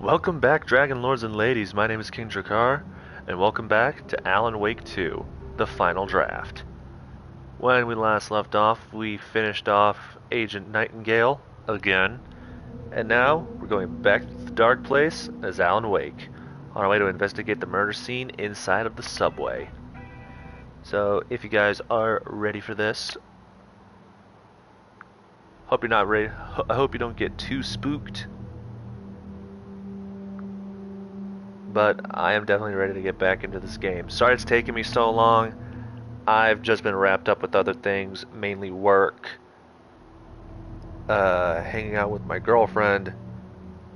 Welcome back, Dragon Lords and Ladies. My name is King Drakkar, and welcome back to Alan Wake 2, the final draft. When we last left off, we finished off Agent Nightingale again, and now we're going back to the Dark Place as Alan Wake, on our way to investigate the murder scene inside of the subway. So, if you guys are ready for this, hope you're not ready. I hope you don't get too spooked. But I am definitely ready to get back into this game. Sorry it's taken me so long. I've just been wrapped up with other things, mainly work, hanging out with my girlfriend,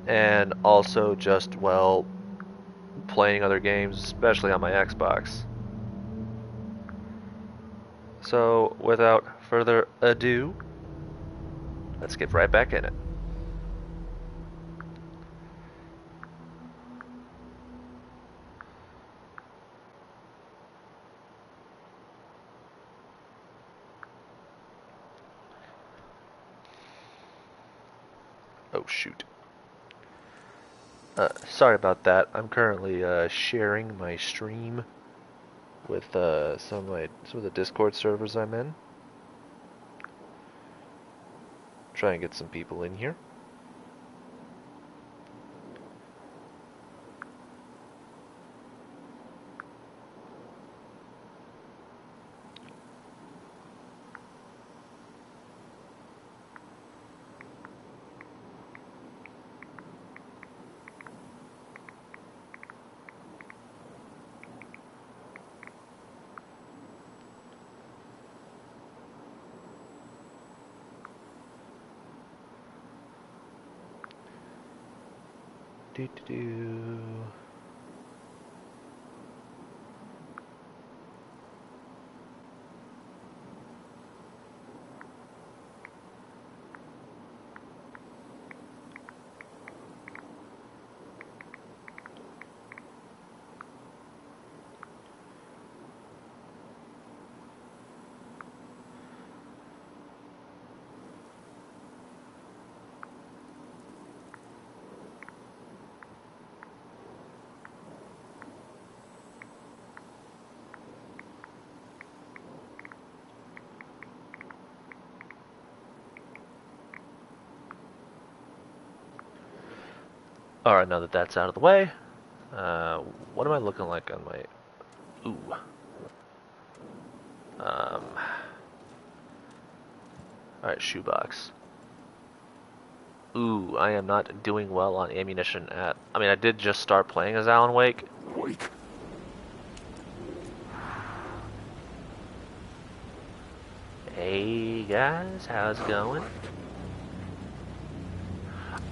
and also just, well, playing other games, especially on my Xbox. So, without further ado, let's get right back in it. Oh, shoot. Sorry about that. I'm currently sharing my stream with some of the Discord servers I'm in. Try and get some people in here. Do do do. Alright, now that that's out of the way, what am I looking like on my... Ooh. Alright, shoebox. Ooh, I am not doing well on ammunition at... I mean, I did just start playing as Alan Wake. Wake. Hey guys, how's it going?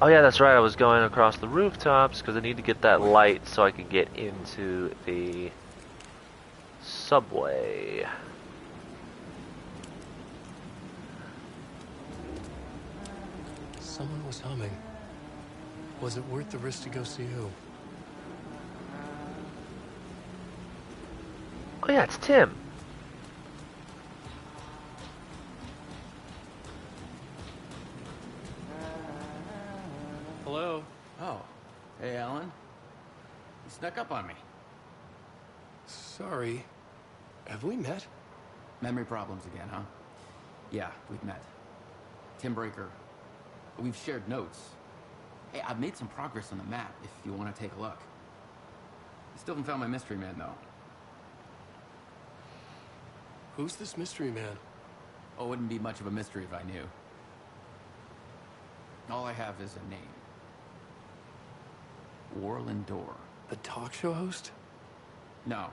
Oh yeah, that's right, I was going across the rooftops because I need to get that light so I can get into the subway. Someone was humming. Was it worth the risk to go see who? Oh yeah, it's Tim. Hello? Oh, hey, Alan. You snuck up on me. Sorry. Have we met? Memory problems again, huh? Yeah, we've met. Tim Breaker. We've shared notes. Hey, I've made some progress on the map if you want to take a look. I still haven't found my mystery man, though. Who's this mystery man? Oh, it wouldn't be much of a mystery if I knew. All I have is a name. Warlin Door. The talk show host? No.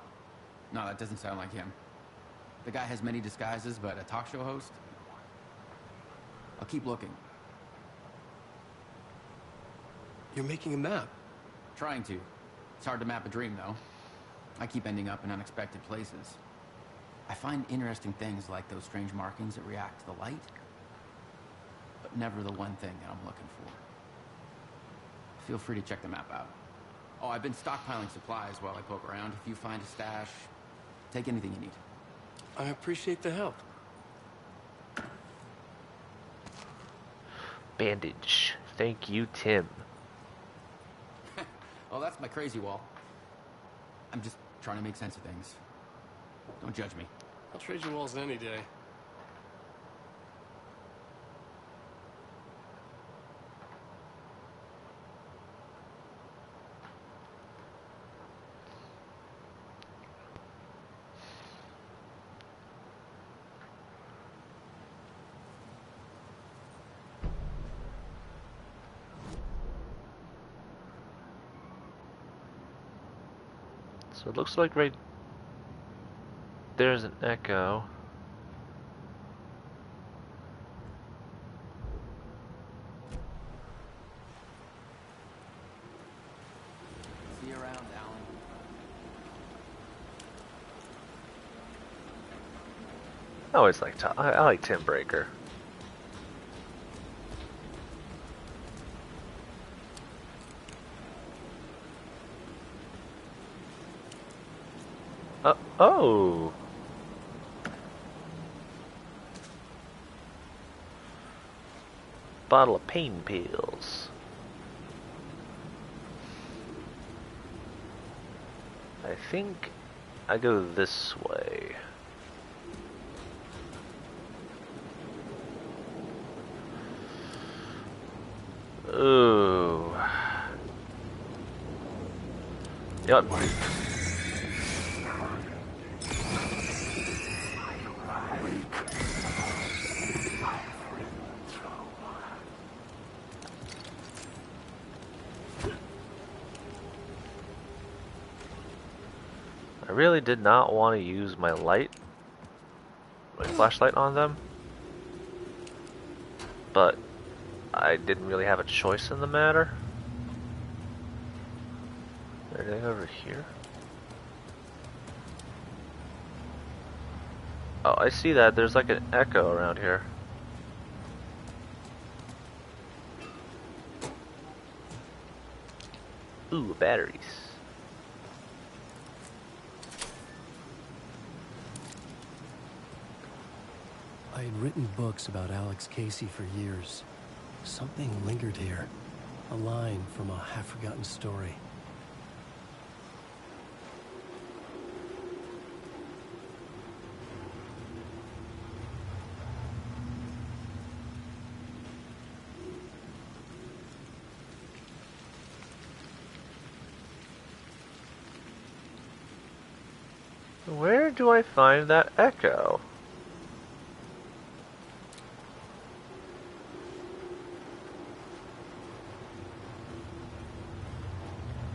No, that doesn't sound like him. The guy has many disguises, but a talk show host? I'll keep looking. You're making a map. Trying to. It's hard to map a dream, though. I keep ending up in unexpected places. I find interesting things like those strange markings that react to the light, but never the one thing that I'm looking for. Feel free to check the map out. Oh, I've been stockpiling supplies while I poke around. If you find a stash, take anything you need. I appreciate the help. Bandage. Thank you, Tim. Oh, that's my crazy wall. I'm just trying to make sense of things. Don't judge me. I'll trade you walls any day. So it looks like right there's an echo. See you around, Alan. I always like I like Tim Breaker. Oh. Bottle of pain pills. I think I go this way. Ooh. Yep. I really did not want to use my flashlight on them, but I didn't really have a choice in the matter. Is there anything over here? Oh, I see that. There's like an echo around here. Ooh, batteries. I had written books about Alex Casey for years. Something lingered here. A line from a half-forgotten story. Where do I find that echo?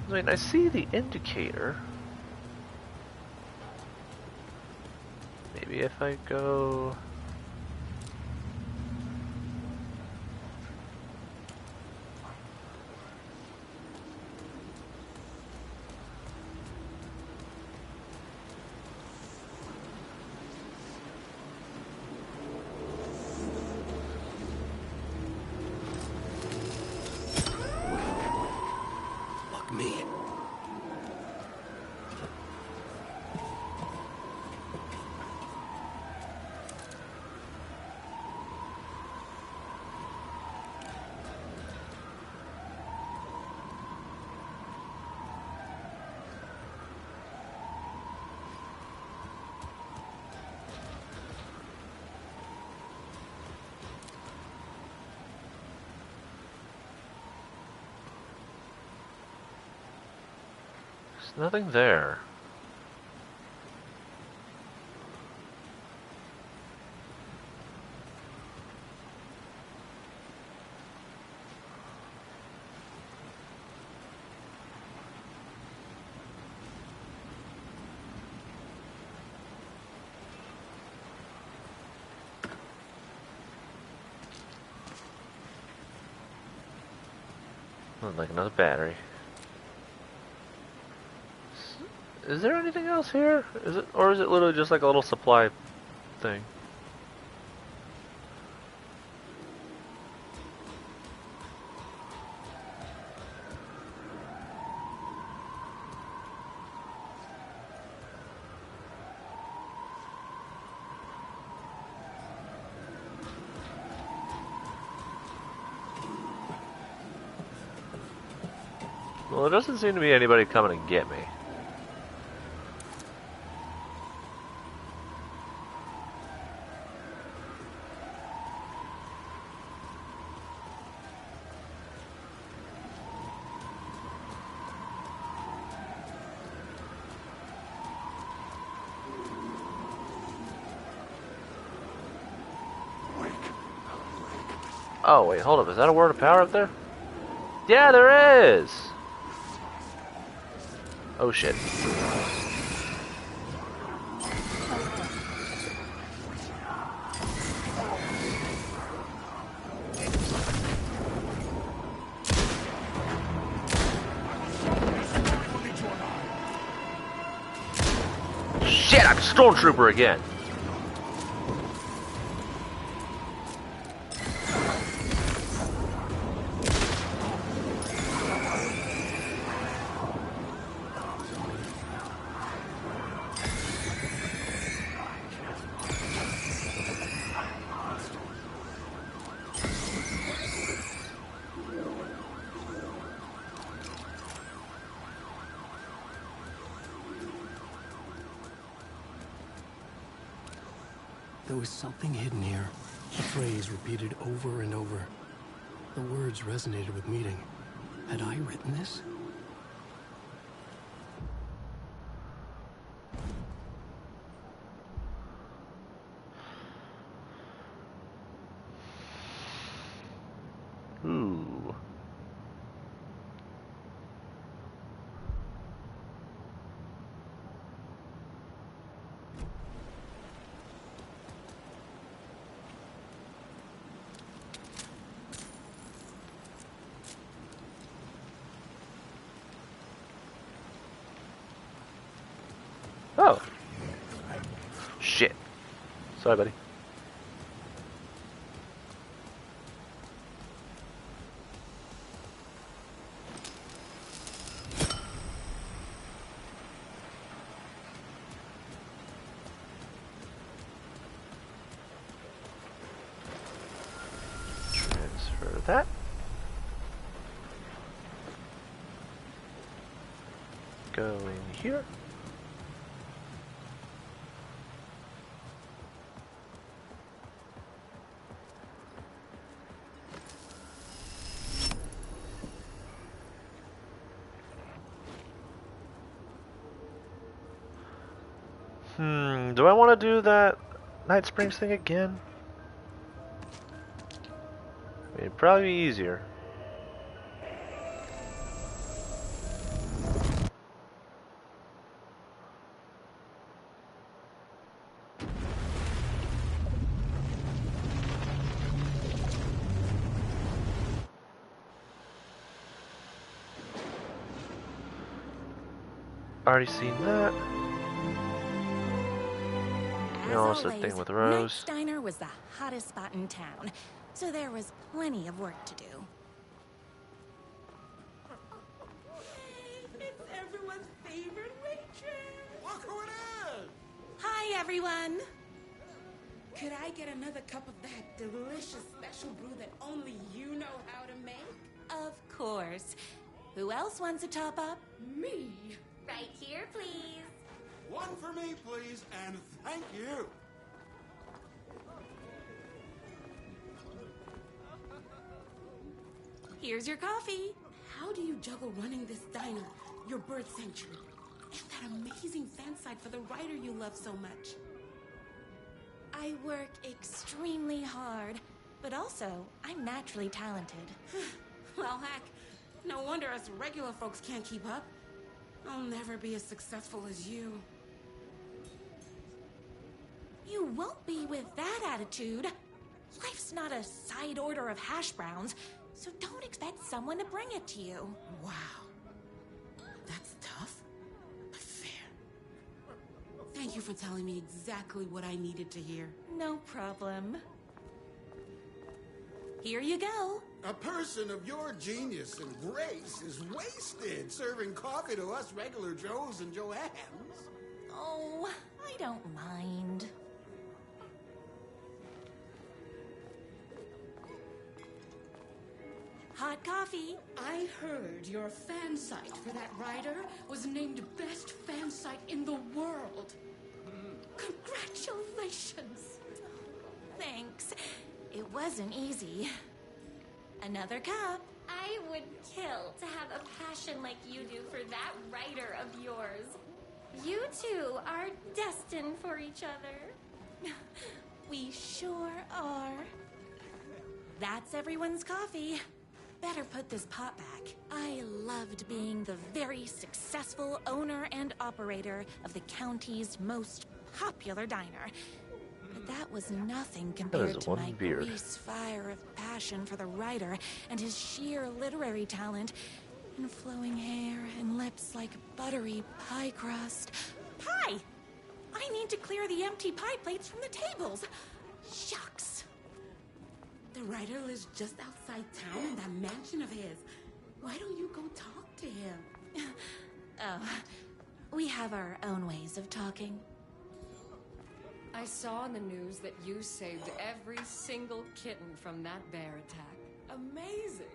I mean, I see the indicator. Maybe if I go... Fuck me. There's nothing there. Oh, like another battery. Is there anything else here? Is it, or is it literally just like a little supply thing? Well, there doesn't seem to be anybody coming to get me. Oh, wait, hold up. Is that a word of power up there? Yeah, there is! Oh, shit. Shit, I'm a stormtrooper again! There was something hidden here. A phrase repeated over and over. The words resonated with meaning. Had I written this? Ooh. Oh. Shit. Sorry, buddy. Transfer that. Go in here. Do I want to do that Night Springs thing again? I mean, it'd probably be easier. Already seen that. You know, also always, thing with Rose. Knight's Diner was the hottest spot in town, so there was plenty of work to do. It's everyone's favorite waitress. Look who it is! Hi, everyone. Could I get another cup of that delicious special brew that only you know how to make? Of course. Who else wants a top up? Me. Right here, please. One for me, please, and thank you. Here's your coffee. How do you juggle running this diner, your bird sanctuary, and that amazing fan site for the writer you love so much? I work extremely hard, but also I'm naturally talented. Well, heck, no wonder us regular folks can't keep up. I'll never be as successful as you. You won't be with that attitude. Life's not a side order of hash browns, so don't expect someone to bring it to you. Wow. That's tough, but fair. Thank you for telling me exactly what I needed to hear. No problem. Here you go. A person of your genius and grace is wasted serving coffee to us regular Joes and Joannes. Oh, I don't mind. hot coffee. I heard your fan site for that rider was named best fan site in the world. Congratulations. Thanks. It wasn't easy. Another cup. I would kill to have a passion like you do for that writer of yours. You two are destined for each other. We sure are. That's everyone's coffee. Better put this pot back. I loved being the very successful owner and operator of the county's most popular diner. But that was nothing compared to one my beard. grease fire of passion for the writer and his sheer literary talent, and flowing hair and lips like buttery pie crust. Pie! I need to clear the empty pie plates from the tables. Shucks. The writer lives just outside town in that mansion of his. Why don't you go talk to him? Oh, we have our own ways of talking. I saw in the news that you saved every single kitten from that bear attack. Amazing.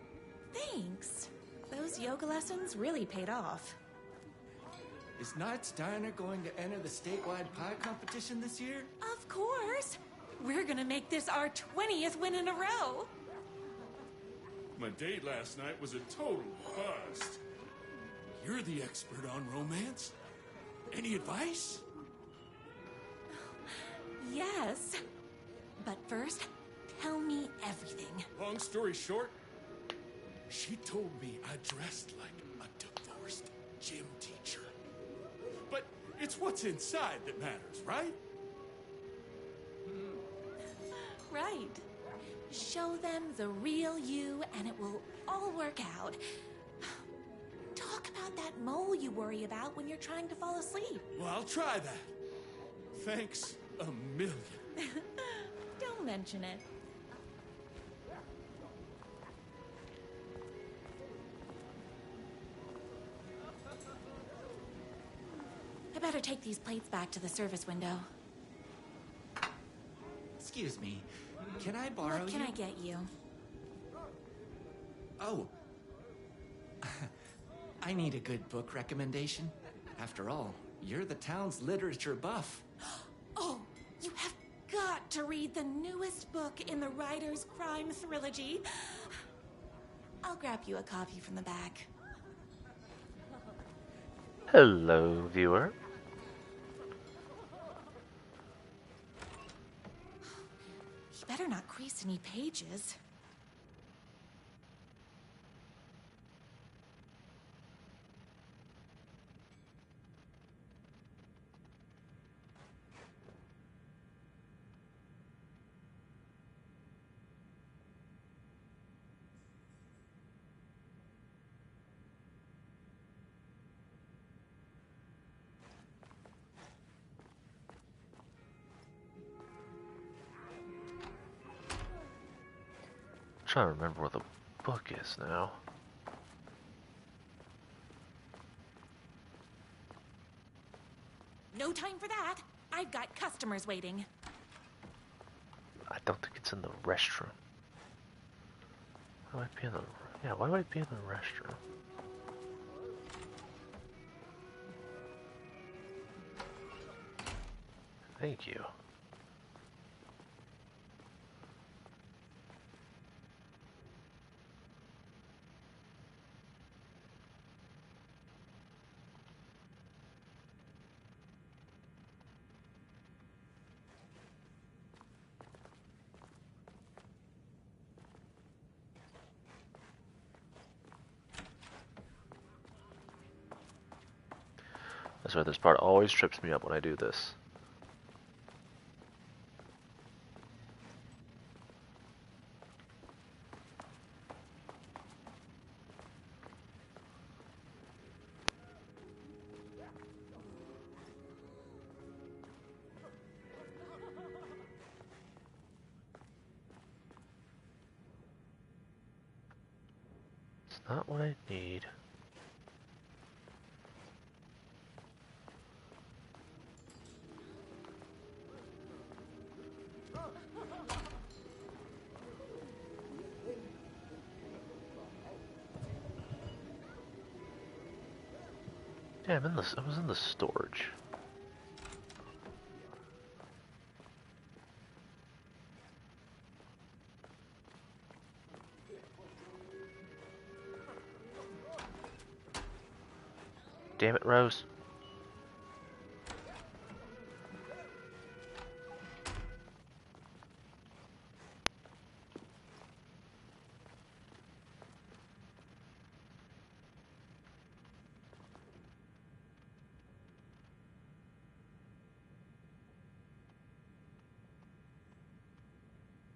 Thanks. Those yoga lessons really paid off. Is Knight's Diner going to enter the statewide pie competition this year? Of course. We're gonna make this our 20th win in a row. My date last night was a total bust. You're the expert on romance. Any advice? Yes. But first, tell me everything. Long story short, she told me I dressed like a divorced gym teacher. But it's what's inside that matters, right? Right. Show them the real you and it will all work out. Talk about that mole you worry about when you're trying to fall asleep. Well, I'll try that. Thanks a million. Don't mention it. I better take these plates back to the service window. Excuse me, can I borrow What can you? I get you? Oh. I need a good book recommendation. After all, you're the town's literature buff. Oh, you have got to read the newest book in the Writer's Crime Trilogy. I'll grab you a copy from the back. Hello, viewer. You better not crease any pages. I'm trying to remember where the book is now. No time for that. I've got customers waiting. I don't think it's in the restroom. Why would it be in the... Yeah, why would it be in the restroom? Thank you. That's why this part always trips me up when I do this. It's not what I need. Yeah, I was in the storage. Damn it, Rose.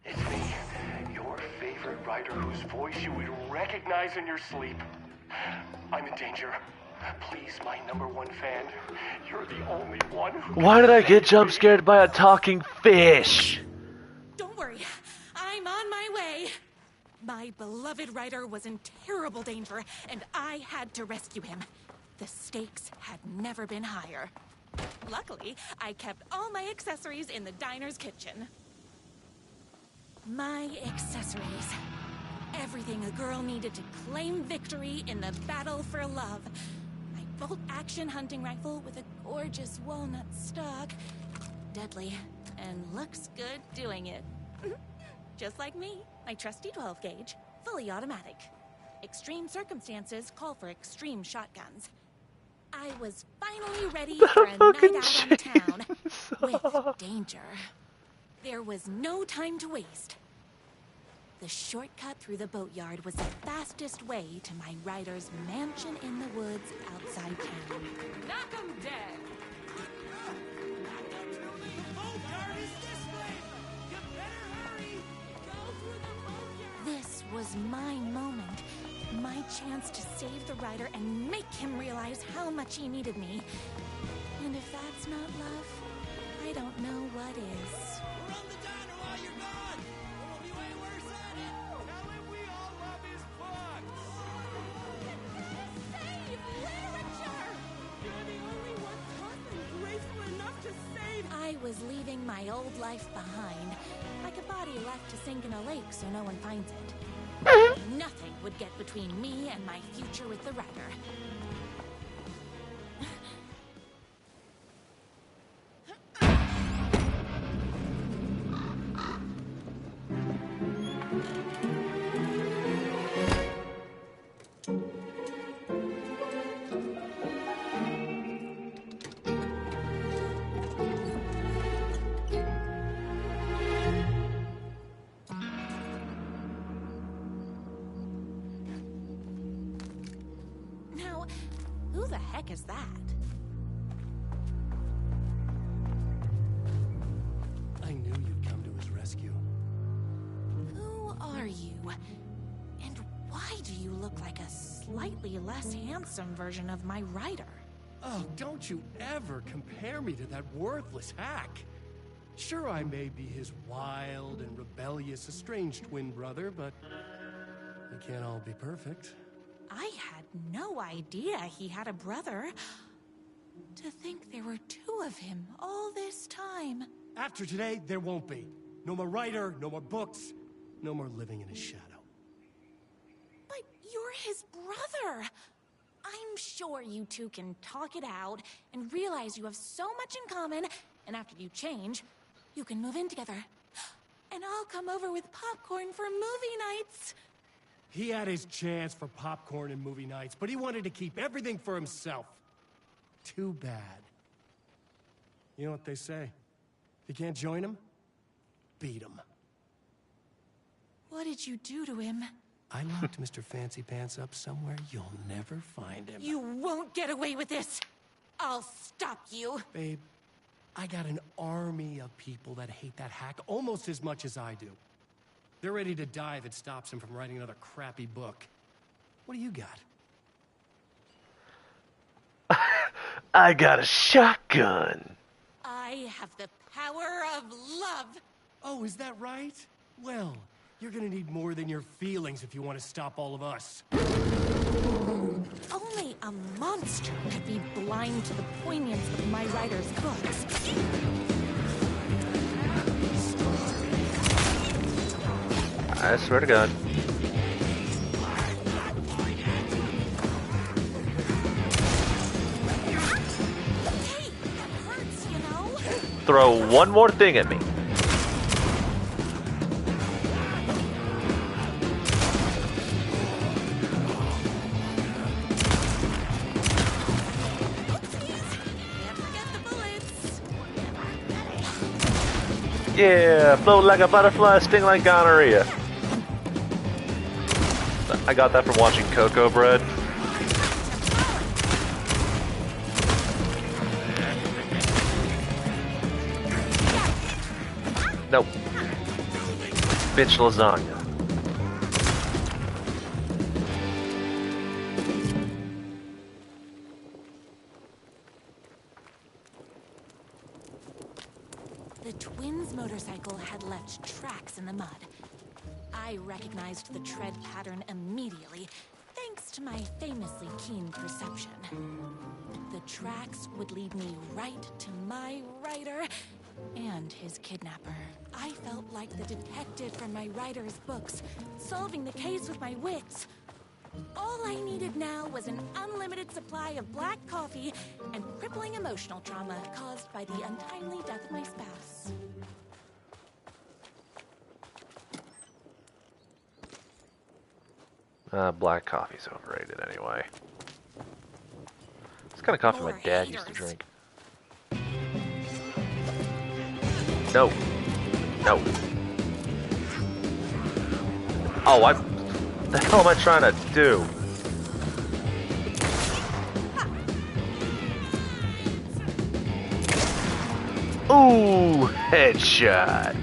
It's me, your favorite writer whose voice you would recognize in your sleep. I'm in danger. Please, my #1 fan, you're the only one who... Why did I get jump scared by a talking fish? Don't worry, I'm on my way. My beloved writer was in terrible danger, and I had to rescue him. The stakes had never been higher. Luckily, I kept all my accessories in the diner's kitchen. My accessories. Everything a girl needed to claim victory in the battle for love. My bolt-action hunting rifle with a gorgeous walnut stock. Deadly, and looks good doing it. Just like me, my trusty 12-gauge, fully automatic. Extreme circumstances call for extreme shotguns. I was finally ready for a night out on town with danger. There was no time to waste. The shortcut through the boatyard was the fastest way to my writer's mansion in the woods outside town. Knock 'em dead! This was my moment. My chance to save the writer and make him realize how much he needed me. And if that's not love, I don't know what is. Run the diner while you're gone! Or we'll be way worse at it! Tell him we all love his books. Save literature! You're the only one tough and graceful enough to save. I was leaving my old life behind, like a body left to sink in a lake so no one finds it. Nothing would get between me and my future with the writer. Now, who the heck is that? I knew you'd come to his rescue. Who are you? And why do you look like a slightly less handsome version of my writer? Oh, don't you ever compare me to that worthless hack. Sure, I may be his wild and rebellious estranged twin brother, but we can't all be perfect. I had no idea he had a brother. To think there were two of him all this time. After today, there won't be. No more writer, no more books, no more living in his shadow. But you're his brother. I'm sure you two can talk it out and realize you have so much in common, and after you change, you can move in together. And I'll come over with popcorn for movie nights. He had his chance for popcorn and movie nights, but he wanted to keep everything for himself. Too bad. You know what they say? If you can't join him, beat him. What did you do to him? I locked Mr. Fancy Pants up somewhere you'll never find him. You won't get away with this. I'll stop you. Babe, I got an army of people that hate that hack almost as much as I do. They're ready to die if it stops him from writing another crappy book. What do you got? I got a shotgun. I have the power of love. Oh, is that right? Well, you're gonna need more than your feelings if you want to stop all of us. Only a monster could be blind to the poignance of my writer's books. I swear to God. throw one more thing at me. Yeah, float like a butterfly, sting like gonorrhea. I got that from watching Cocoa Bread. Nope. Bitch lasagna. The twins' motorcycle had left tracks in the mud. I recognized the tread pattern immediately, thanks to my famously keen perception. The tracks would lead me right to my rider and his kidnapper. I felt like the detective from my writer's books, solving the case with my wits. All I needed now was an unlimited supply of black coffee and crippling emotional trauma caused by the untimely death of my spouse. Black coffee's overrated anyway. It's the kind of coffee my dad used to drink. No. No. Oh, what the hell am I trying to do? Ooh, headshot.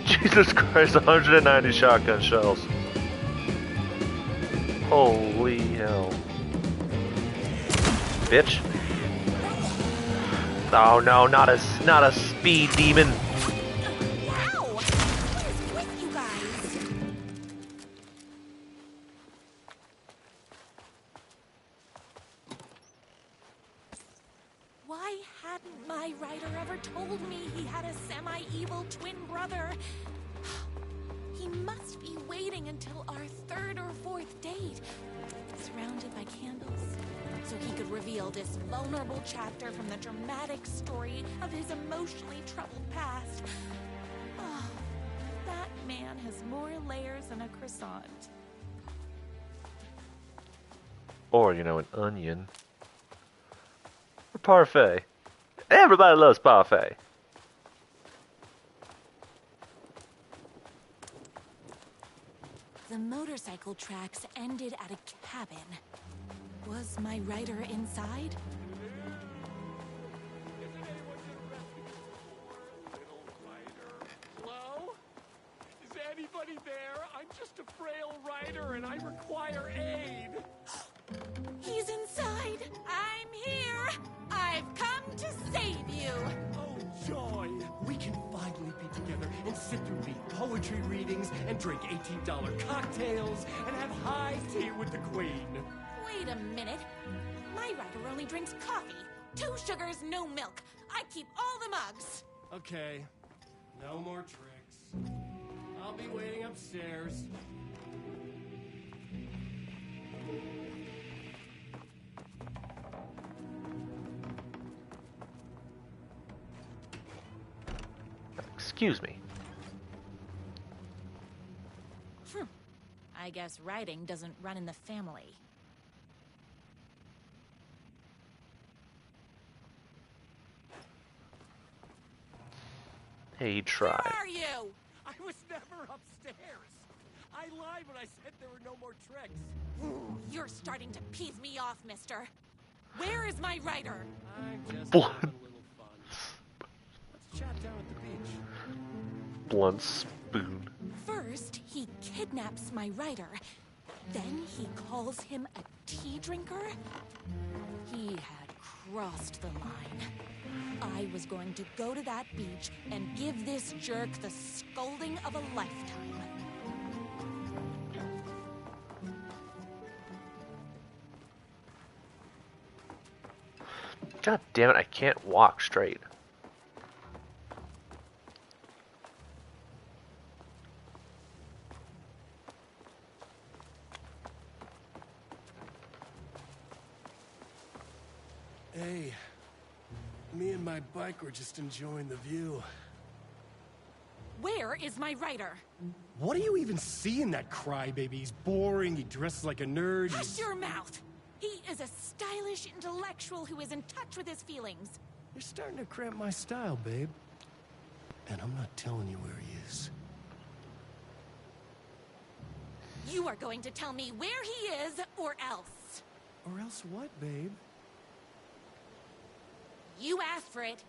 Jesus Christ, 190 shotgun shells. Holy hell. Bitch. Oh no, not a speed demon. Wow! What is with you guys? Why hadn't my writer ever told me he had a semi-evil twin brother? He must be waiting until our third or fourth date, surrounded by candles, so he could reveal this vulnerable chapter from the dramatic story of his emotionally troubled past. Oh, that man has more layers than a croissant. Or, you know, an onion. Or parfait. Everybody loves parfait. The motorcycle tracks ended at a cabin. Was my writer inside? Hello? Is anybody there? I'm just a frail writer and I require aid. He's inside! I'm here! I've come to save you! Oh, joy! We can finally be together and sit through the poetry readings and drink $18 cocktails and have high tea with the queen. Wait a minute. My writer only drinks coffee. 2 sugars, no milk. I keep all the mugs. Okay. No more tricks. I'll be waiting upstairs. Excuse me. I guess writing doesn't run in the family. Hey, he tried. Where are you? I was never upstairs. I lied when I said there were no more tricks. You're starting to piss me off, mister. Where is my writer? I'm just What? having a little fun. blunt spoon. First, he kidnaps my rider. Then he calls him a tea drinker. He had crossed the line. I was going to go to that beach and give this jerk the scolding of a lifetime. God damn it, I can't walk straight. Hey, me and my bike were just enjoying the view. Where is my rider? What do you even see in that crybaby? He's boring, he dresses like a nerd. Hush your mouth! He is a stylish intellectual who is in touch with his feelings. You're starting to cramp my style, babe. And I'm not telling you where he is. You are going to tell me where he is, or else. Or else what, babe? You asked for it.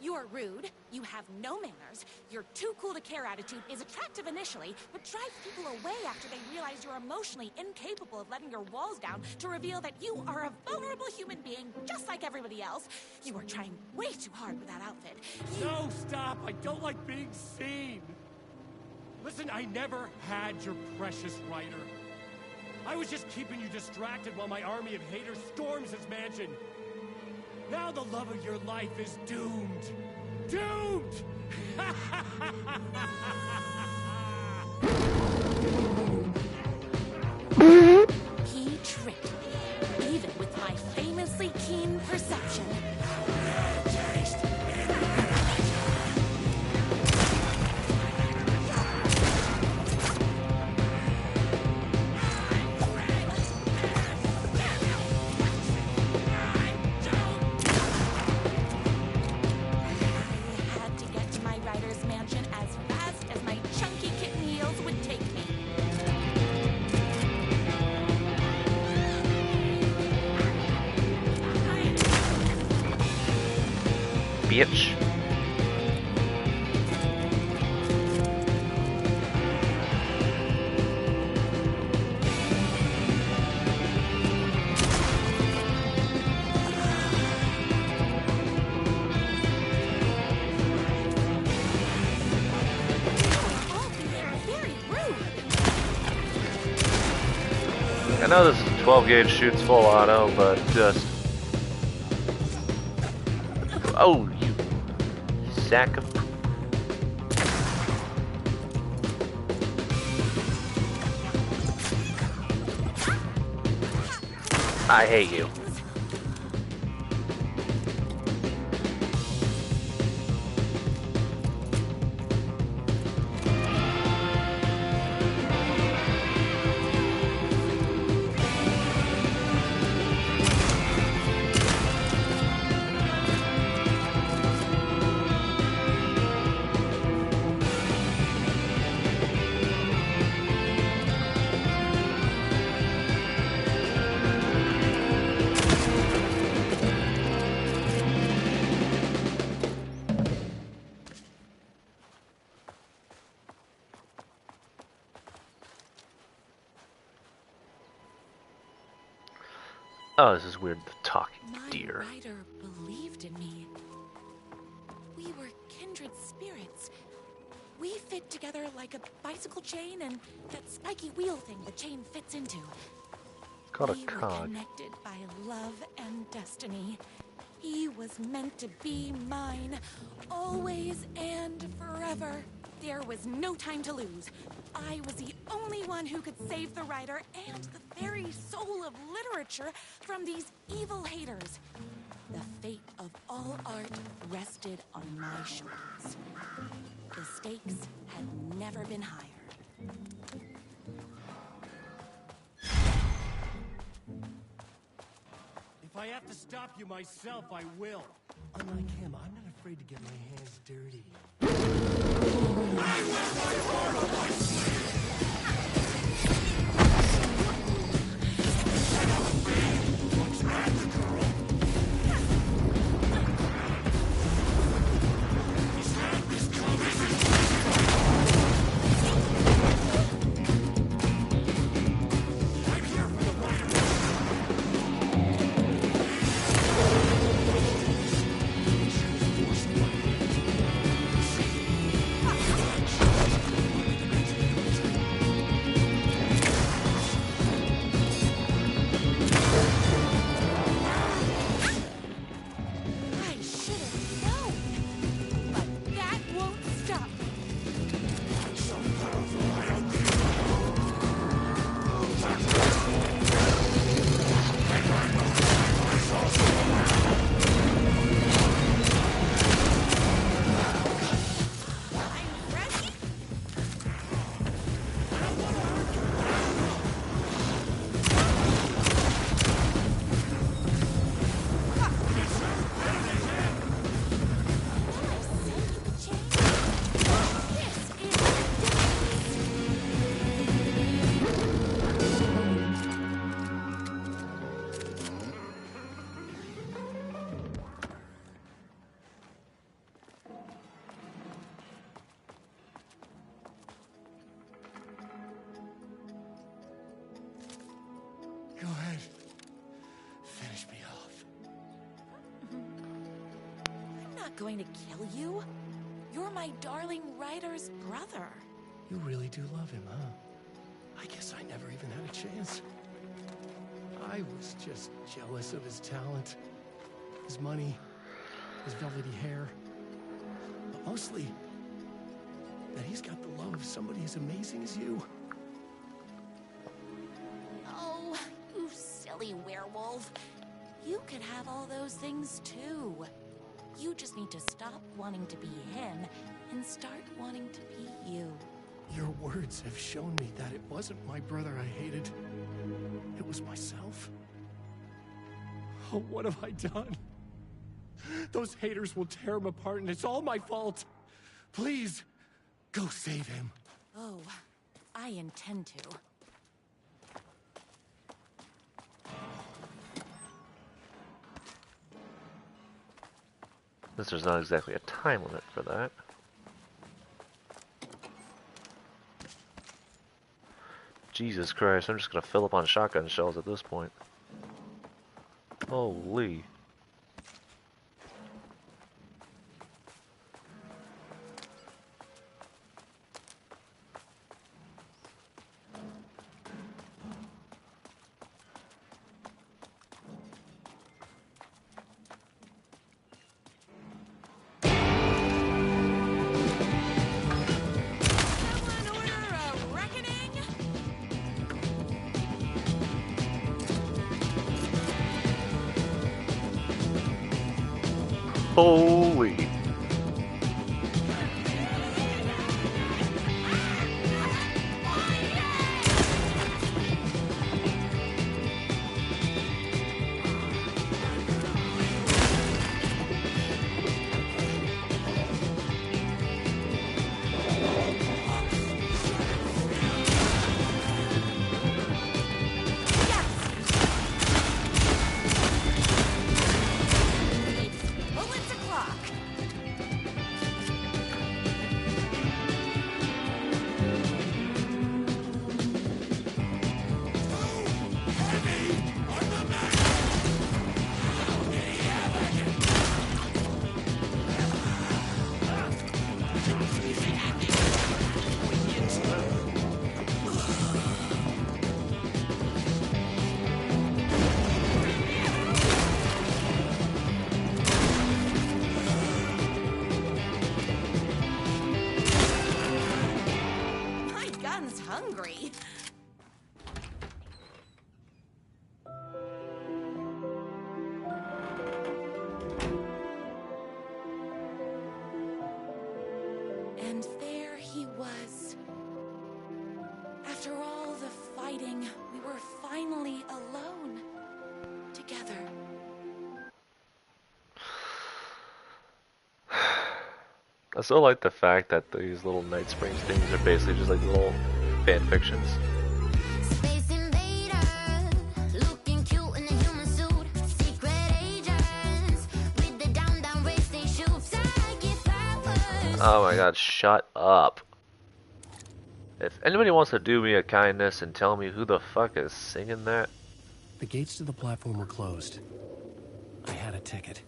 You're rude, you have no manners, your too cool to care attitude is attractive initially, but drives people away after they realize you're emotionally incapable of letting your walls down to reveal that you are a vulnerable human being just like everybody else. You are trying way too hard with that outfit. No, stop! I don't like being seen! Listen, I never had your precious rider. I was just keeping you distracted while my army of haters storms his mansion. Now the love of your life is doomed. Doomed! He tricked me, even with my famously keen perception. Bitch. I know this is 12 gauge shoots full auto, but just... Oh, you sack of... I hate you. Oh, this is weird. The talking deer. My rider believed in me. We were kindred spirits. We fit together like a bicycle chain and that spiky wheel thing the chain fits into. Called a We were cog. connected by love and destiny. He was meant to be mine, always and forever. There was no time to lose. I was the only one who could save the writer and the very soul of literature from these evil haters. The fate of all art rested on my shoulders. The stakes had never been higher. If I have to stop you myself, I will. Unlike him, I'm not afraid to get my hands dirty. I will fight for my not going to kill you. You're my darling writer's brother. You really do love him, huh? I guess I never even had a chance. I was just jealous of his talent, his money, his velvety hair. But mostly, that he's got the love of somebody as amazing as you. Oh, you silly werewolf. You could have all those things too. You just need to stop wanting to be him and start wanting to be you. Your words have shown me that it wasn't my brother I hated. It was myself. Oh, what have I done? Those haters will tear him apart, and it's all my fault. Please, go save him. Oh, I intend to. Since there's not exactly a time limit for that. Jesus Christ, I'm just gonna fill up on shotgun shells at this point. Holy. Holy. Hungry. And there he was. After all the fighting, we were finally alone. Together. I still like the fact that these little Night Springs things are basically just like little fan fictions. Space invader, looking cute in a human suit. Secret agents with the down race they shoot. Psychic powers. Oh my god, shut up. If anybody wants to do me a kindness and tell me who the fuck is singing that. The gates to the platform were closed. I had a ticket.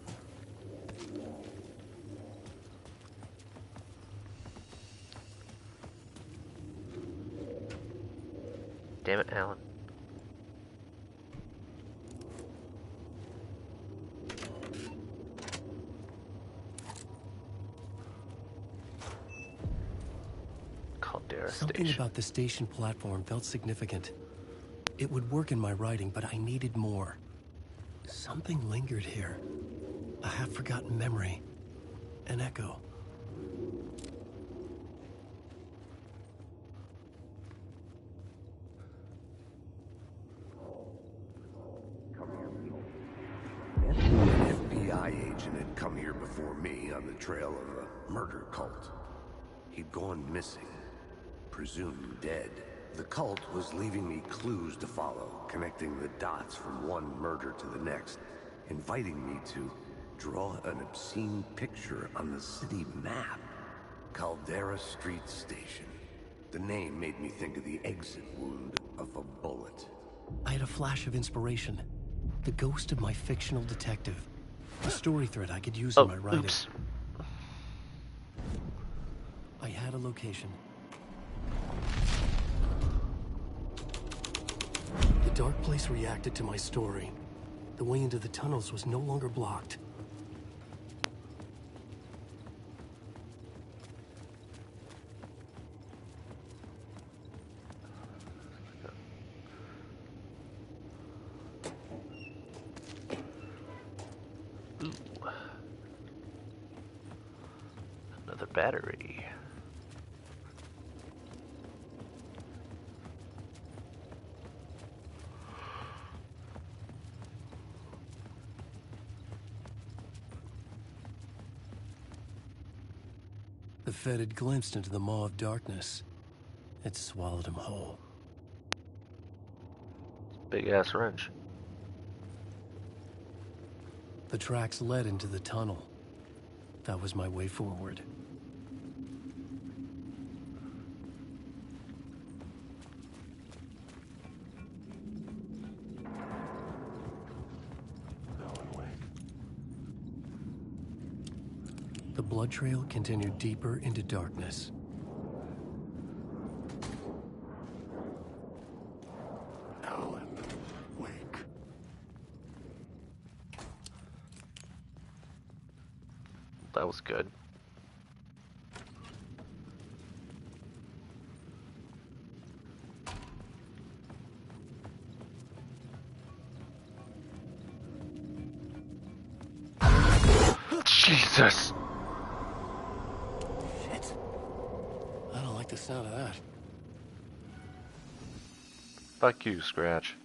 Damn it, Alan. Caldera Something Station. about the station platform felt significant. It would work in my writing, but I needed more. Something lingered here. A half-forgotten memory. An echo. An FBI agent had come here before me on the trail of a murder cult. He'd gone missing, presumed dead. The cult was leaving me clues to follow, connecting the dots from one murder to the next, inviting me to draw an obscene picture on the city map. Caldera Street Station. The name made me think of the exit wound of a bullet. I had a flash of inspiration. The ghost of my fictional detective. A story thread I could use in my writing. Oops. had a location. The dark place reacted to my story. The way into the tunnels was no longer blocked. Ooh. Another battery. The Fed had glimpsed into the maw of darkness. It swallowed him whole. Big ass wrench. The tracks led into the tunnel. That was my way forward. The blood trail continued deeper into darkness. Alan Wake. That was good. Jesus! Shit. I don't like the sound of that. Fuck you, Scratch.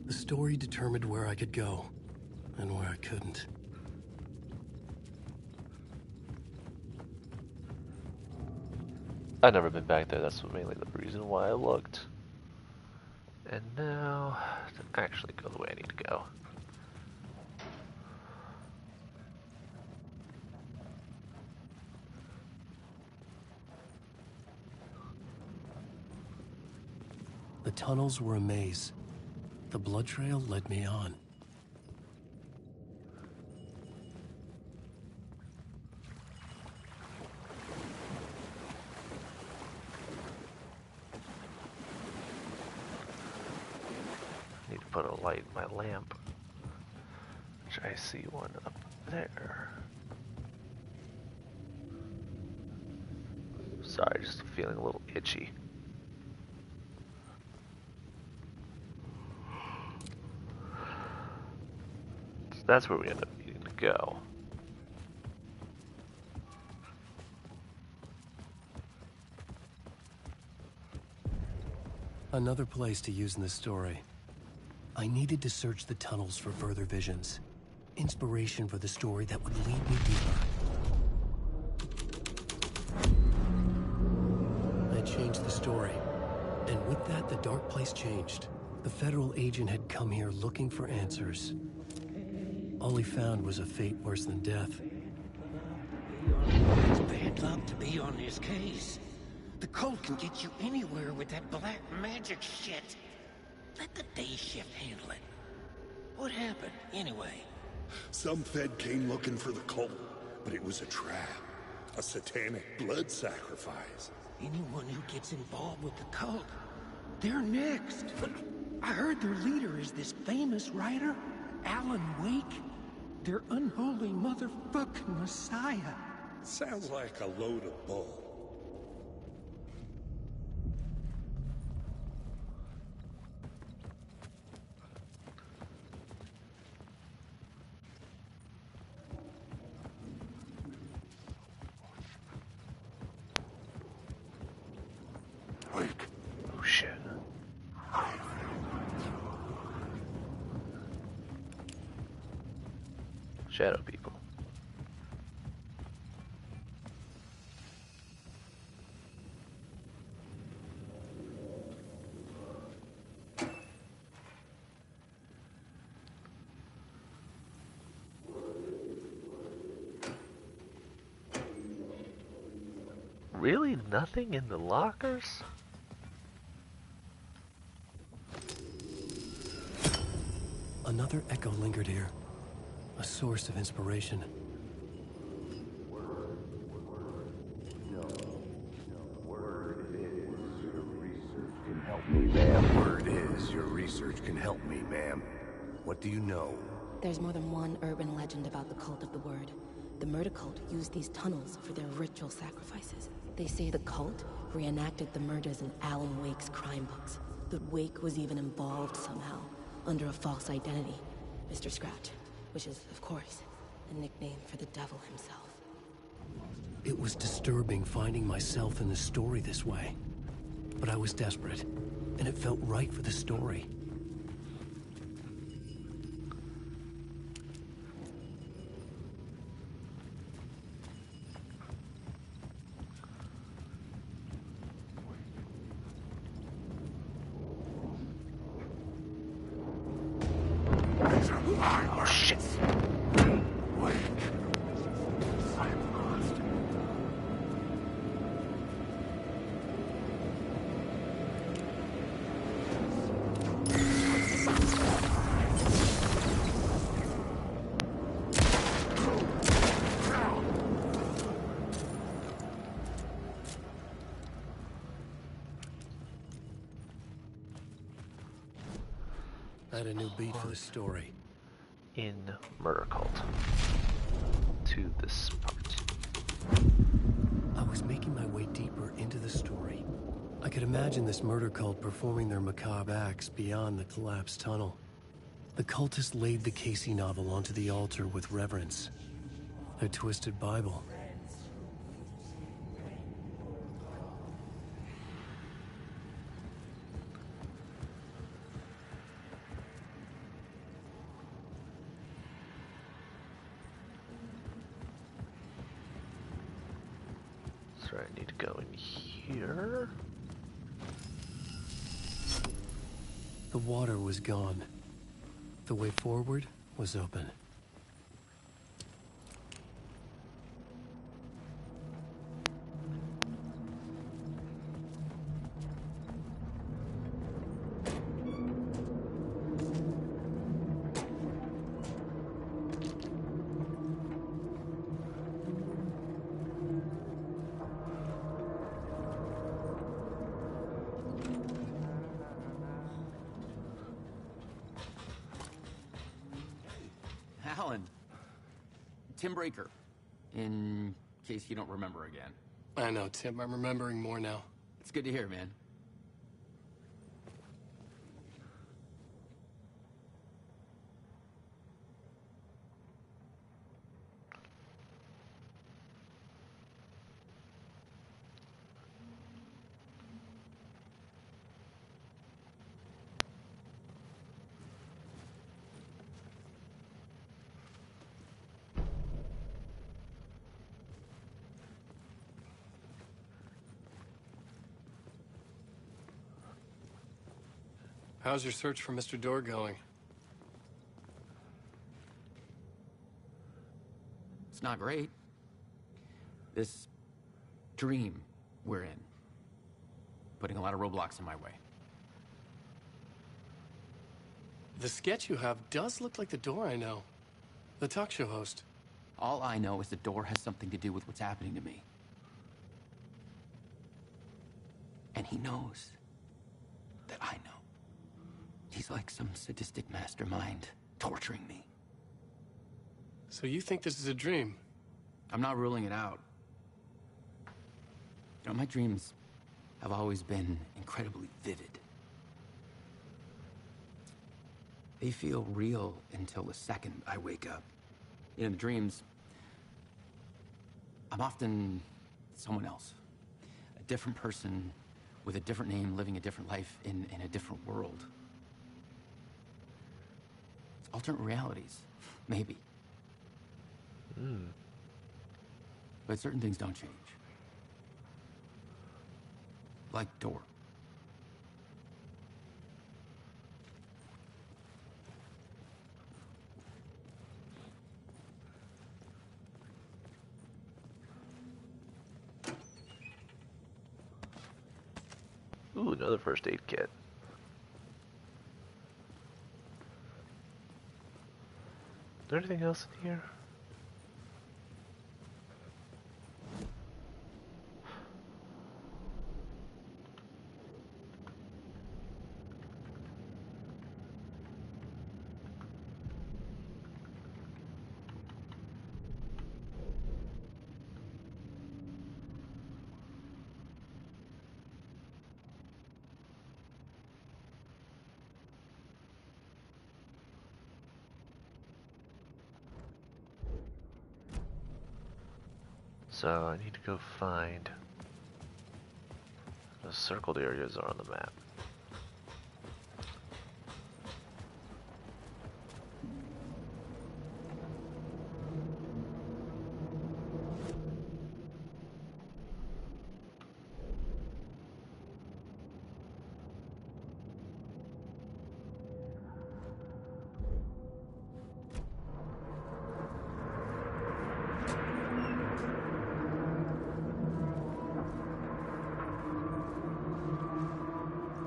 The story determined where I could go, and where I couldn't. I've never been back there, that's mainly the reason why I looked. And now, to actually go the way I need to go. The tunnels were a maze. The blood trail led me on. I need to put a light in my lamp. Which I see one up there. Sorry, just feeling a little itchy. That's where we end up needing to go. Another place to use in the story. I needed to search the tunnels for further visions. Inspiration for the story that would lead me deeper. I changed the story. And with that, the dark place changed. The federal agent had come here looking for answers. All he found was a fate worse than death. It's bad luck to be on this case. The cult can get you anywhere with that black magic shit. Let the day shift handle it. What happened, anyway? Some Fed came looking for the cult, but it was a trap. A satanic blood sacrifice. Anyone who gets involved with the cult They're next. I heard their leader is this famous writer, Alan Wake. Their unholy motherfucking messiah. Sounds like a load of bull. Oh shit. Shadow people. Really? Nothing in the lockers? Another echo lingered here. A source of inspiration. Word is, your research can help me, ma'am. What do you know? There's more than one urban legend about the Cult of the Word. The murder cult used these tunnels for their ritual sacrifices. They say the cult reenacted the murders in Alan Wake's crime books. That Wake was even involved somehow, under a false identity. Mr. Scratch, which is, of course, a nickname for the devil himself. It was disturbing finding myself in the story this way. But I was desperate, and it felt right for the story. Oh shit. I had a new beat for the story. In Murder Cult. To this part. I was making my way deeper into the story. I could imagine this murder cult performing their macabre acts beyond the collapsed tunnel. The cultists laid the Casey novel onto the altar with reverence. Their twisted Bible. So I need to go in here. The water was gone. The way forward was open. Alan. Tim Breaker. In case you don't remember again. I know, Tim. I'm remembering more now. It's good to hear, man. How's your search for Mr. Door going? It's not great. This dream we're in, putting a lot of roadblocks in my way. The sketch you have does look like the Door I know. The talk show host. All I know is the Door has something to do with what's happening to me. And he knows that He's like some sadistic mastermind torturing me. So you think this is a dream? I'm not ruling it out. You know, my dreams have always been incredibly vivid. They feel real until the second I wake up. In the dreams, I'm often someone else. A different person with a different name, living a different life in a different world. It's alternate realities, maybe. But certain things don't change. Like door. Ooh, another first aid kit. Is there anything else in here? So I need to go find the circled areas are on the map.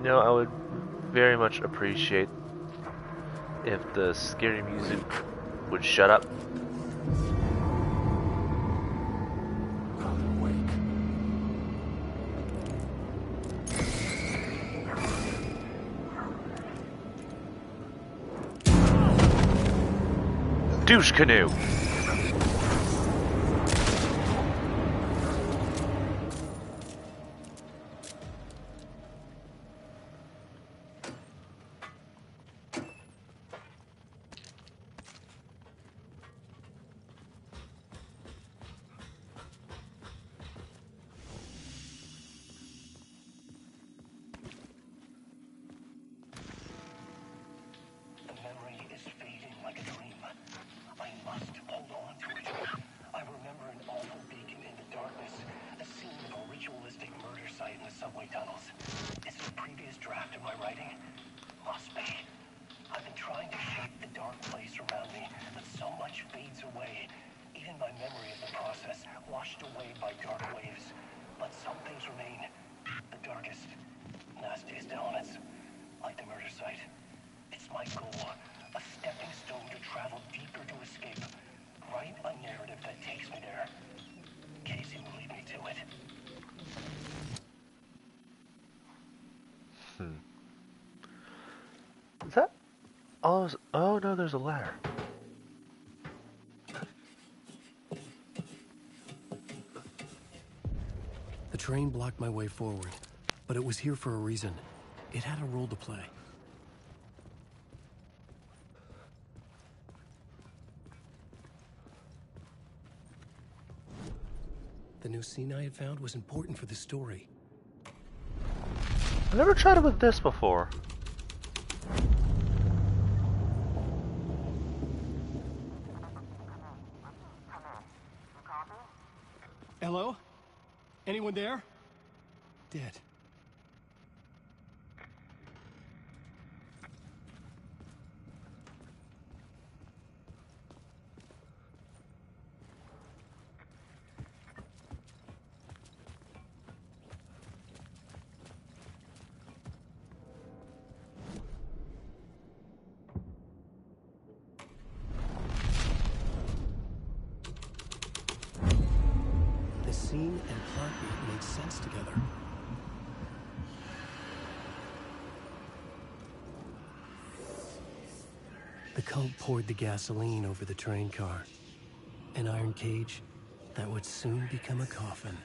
You know, I would very much appreciate if the scary music would shut up. Douche canoe. Is that all? Oh no, there's a ladder. The train blocked my way forward, but it was here for a reason. It had a role to play. The new scene I had found was important for the story. I've never tried it with this before. Hello? Anyone there? Dead. The scene and heartbeat made sense together. The cult poured the gasoline over the train car. An iron cage that would soon become a coffin.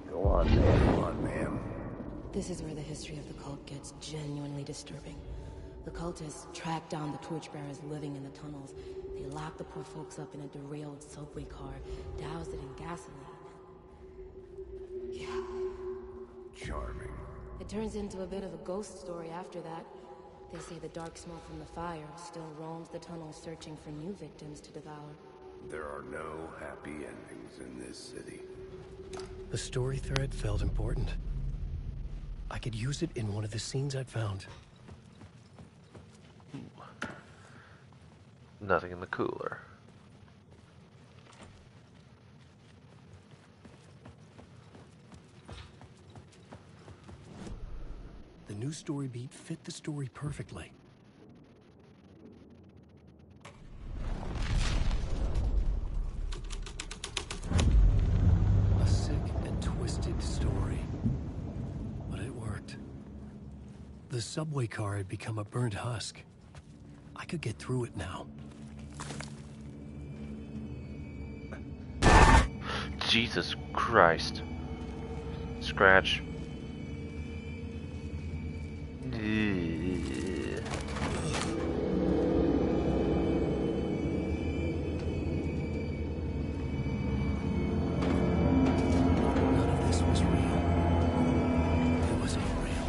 Go on, ma'am. This is where the history of the cult gets genuinely disturbing. The cultists tracked down the torchbearers living in the tunnels. They locked the poor folks up in a derailed subway car, doused it in gasoline. Yeah. Charming. It turns into a bit of a ghost story after that. They say the dark smoke from the fire still roams the tunnels searching for new victims to devour. There are no happy endings in this city. The story thread felt important. I could use it in one of the scenes I'd found. Nothing in the cooler. The new story beat fit the story perfectly. A sick and twisted story. But it worked. The subway car had become a burnt husk. I could get through it now. Jesus Christ. Scratch. None of this was real. It was all real.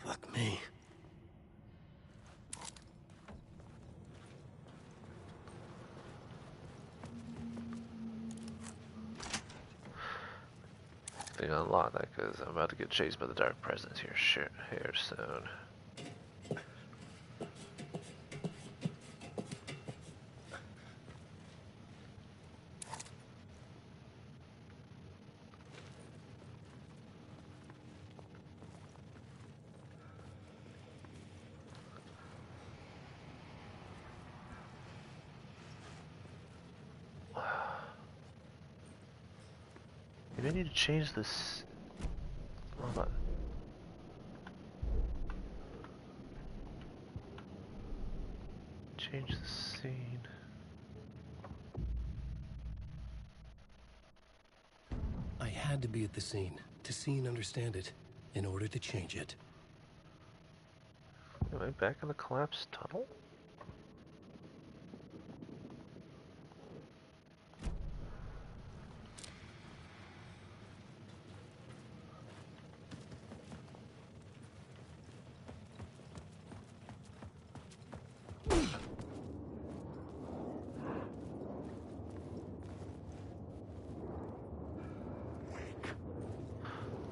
Fuck me. I think I unlock that because I'm about to get chased by the dark presence here soon. Maybe I need to change this. Hold on. Change the scene. I had to be at the scene, to see and understand it, in order to change it. Am I back in the collapsed tunnel?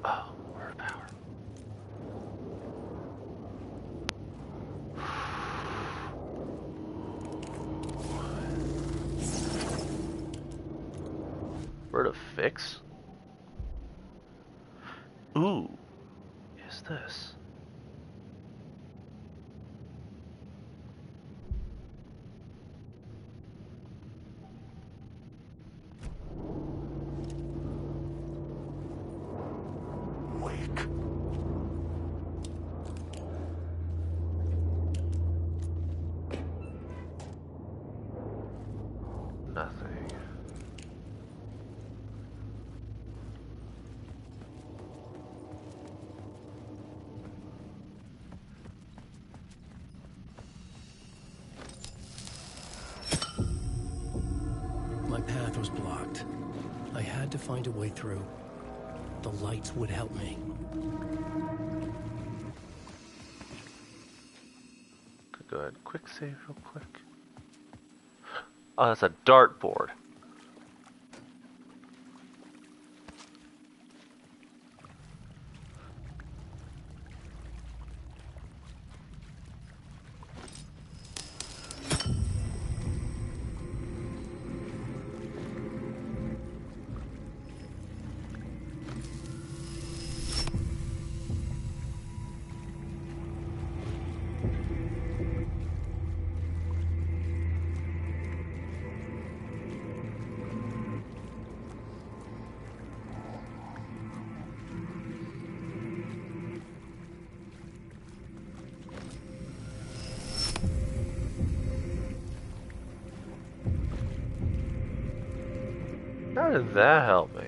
Oh, word power. Word of fix? Ooh, is this? Wake. Nothing. My path was blocked. I had to find a way through. The lights would help me. Go ahead, quick save real quick. Oh, that's a dartboard. How did that help me?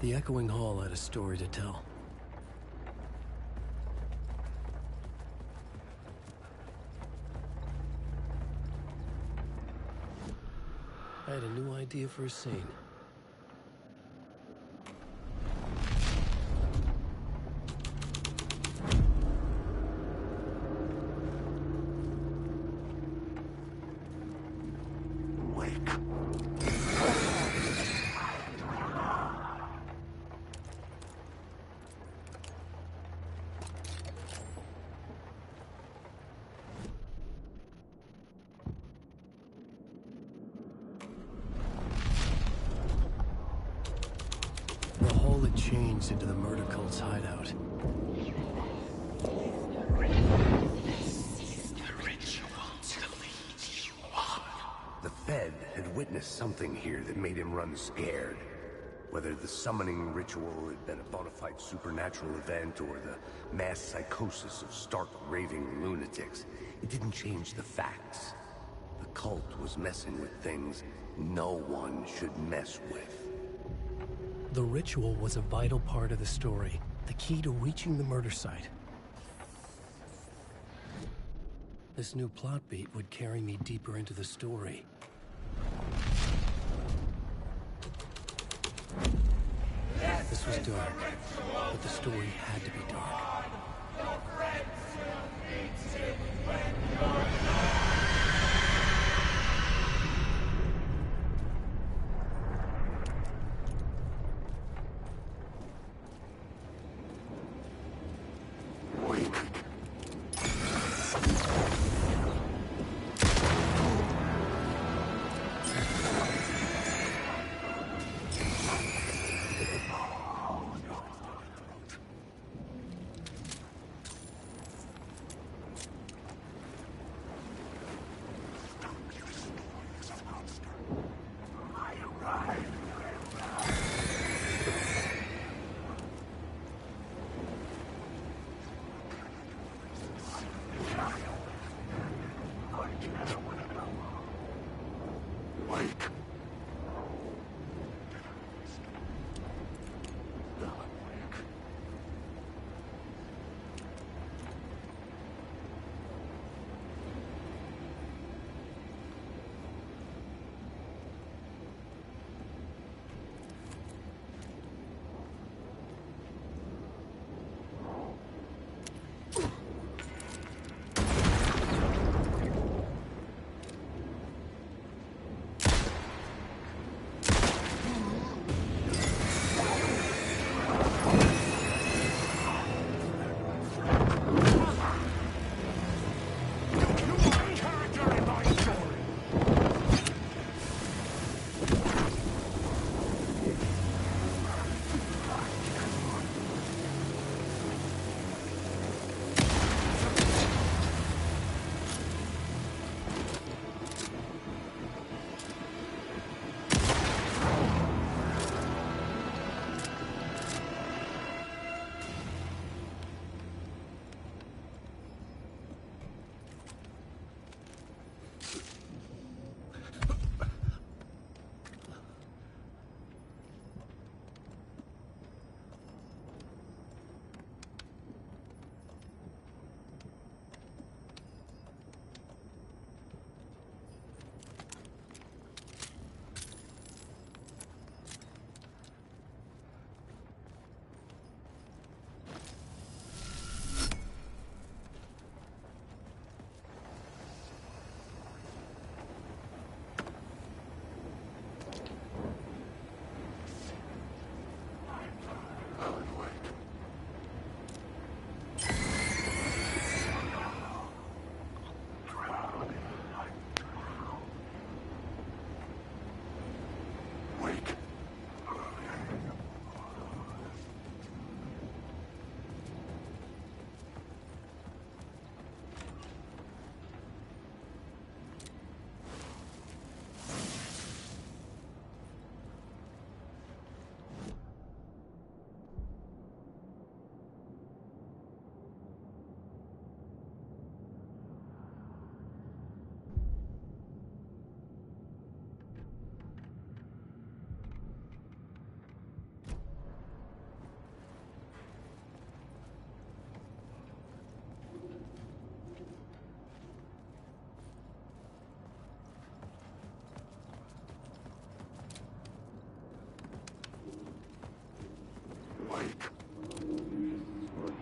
The echoing hall had a story to tell. I had a new idea for a scene. The hall had changed into the murder cult's hideout. The Fed had witnessed something here that made him run scared. Whether the summoning ritual had been a bona fide supernatural event or the mass psychosis of stark raving lunatics, it didn't change the facts. The cult was messing with things no one should mess with. The ritual was a vital part of the story, the key to reaching the murder site. This new plot beat would carry me deeper into the story. This was dark, but the story had to be dark.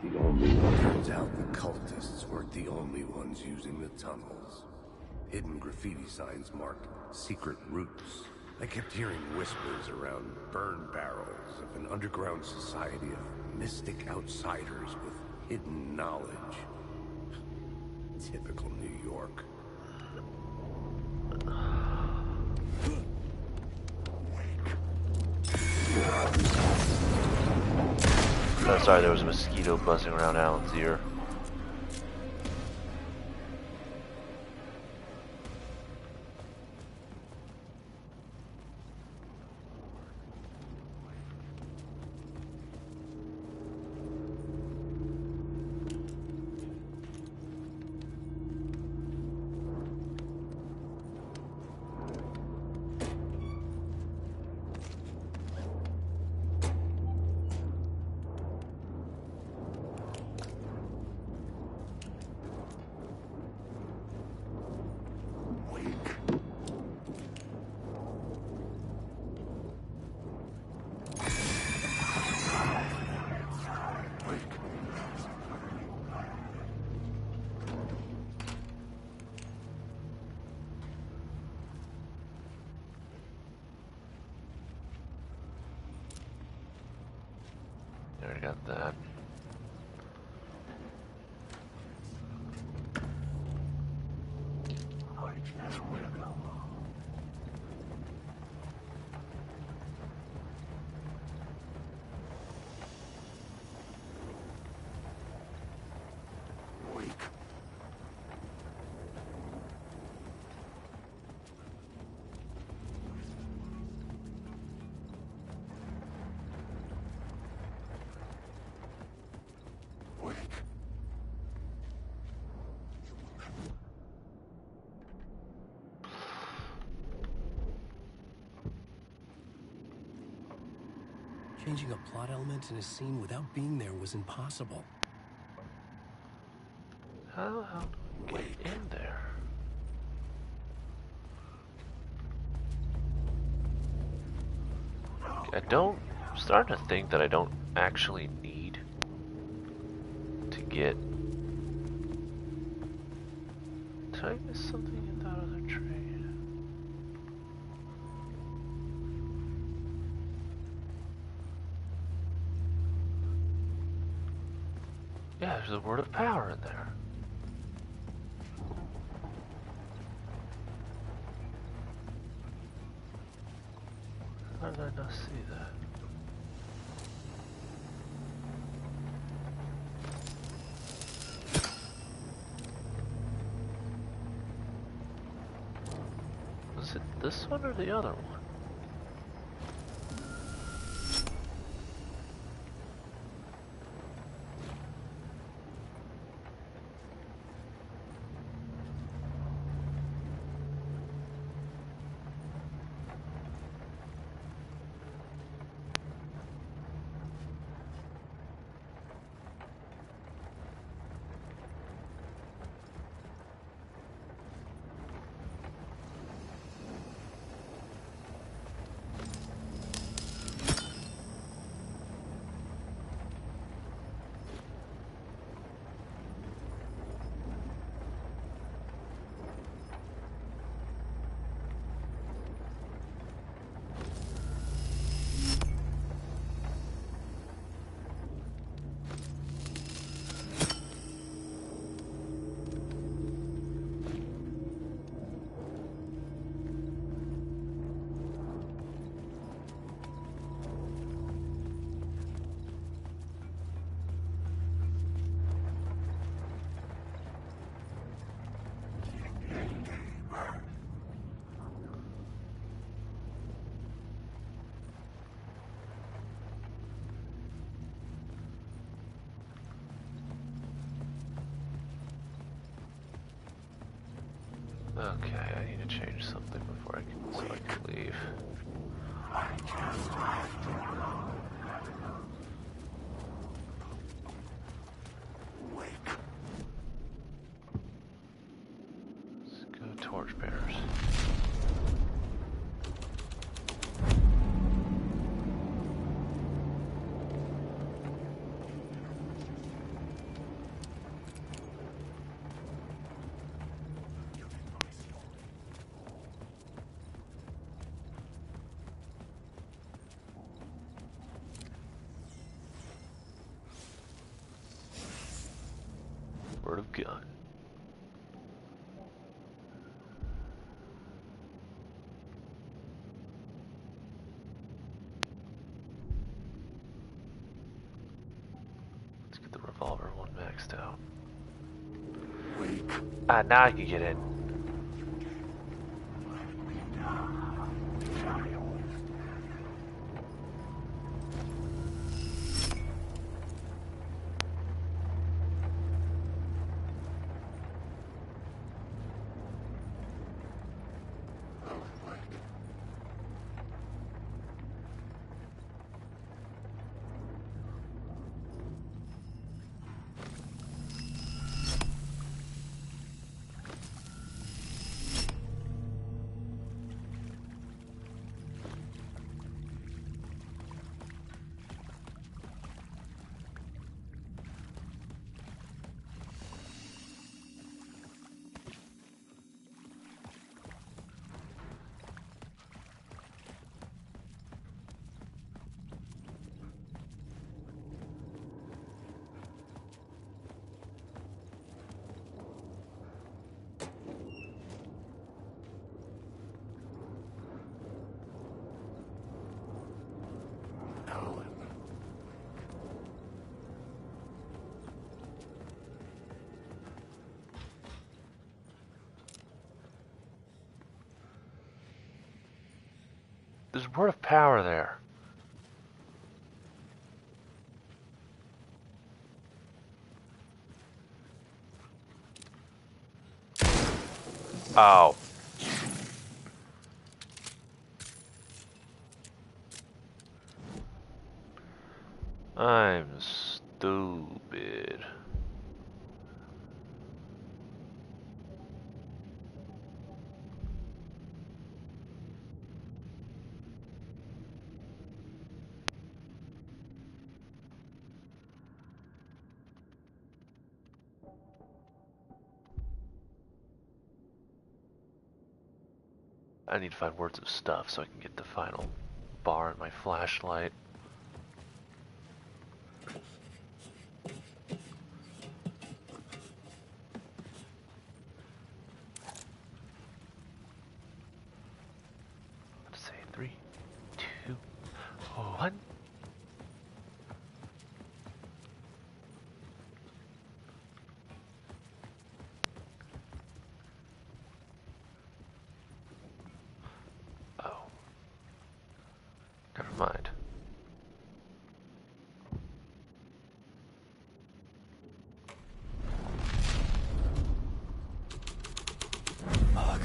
The only one. Turns out the cultists weren't the only ones using the tunnels. Hidden graffiti signs marked secret routes. I kept hearing whispers around burn barrels of an underground society of mystic outsiders with hidden knowledge. Typical New York. Oh, sorry, there was a mosquito buzzing around Alan's ear. I already got that. Changing a plot element in a scene without being there was impossible. How do we get in there? I'm starting to think that I don't actually need to get. Did I miss something in that other trade? Yeah, there's a word of power in there. How did I not see that? Was it this one or the other one? Okay, I need to change something before I can leave. Let's go torchbearers. Word of gun. Let's get the revolver one maxed out. Ah, now I can get in. There's a word of power there. Oh. I'm stupid. I need to find words of stuff so I can get the final bar in my flashlight. Let's say 3, 2, 1. Oh. Never mind. Fuck.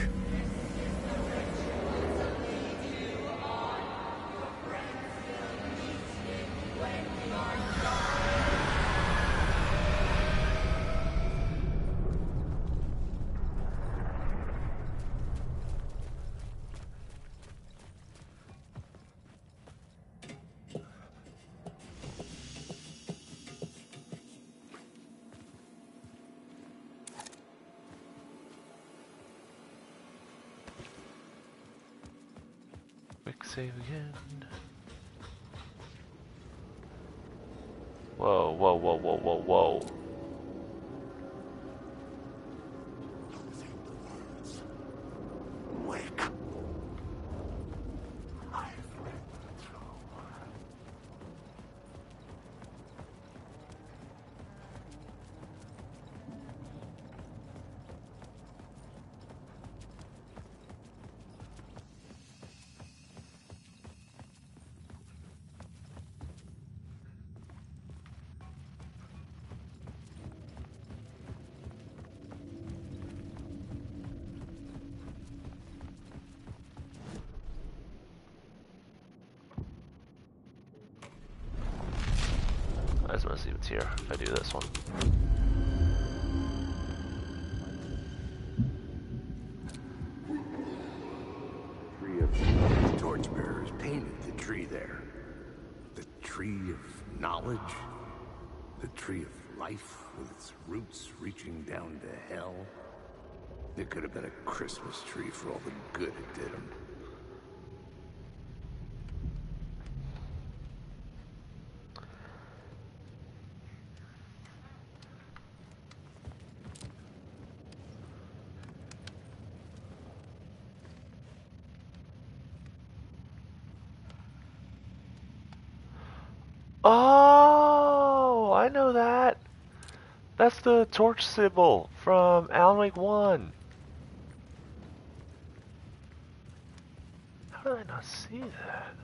Quick save again. Whoa, whoa, whoa, whoa, whoa, whoa. Wake. I just want to see what's here if I do this one. Tree of torchbearers painted the tree there. The tree of knowledge. The tree of life with its roots reaching down to hell. It could have been a Christmas tree for all the good it did him. I know that. That's the torch symbol from Alan Wake 1. How did I not see that?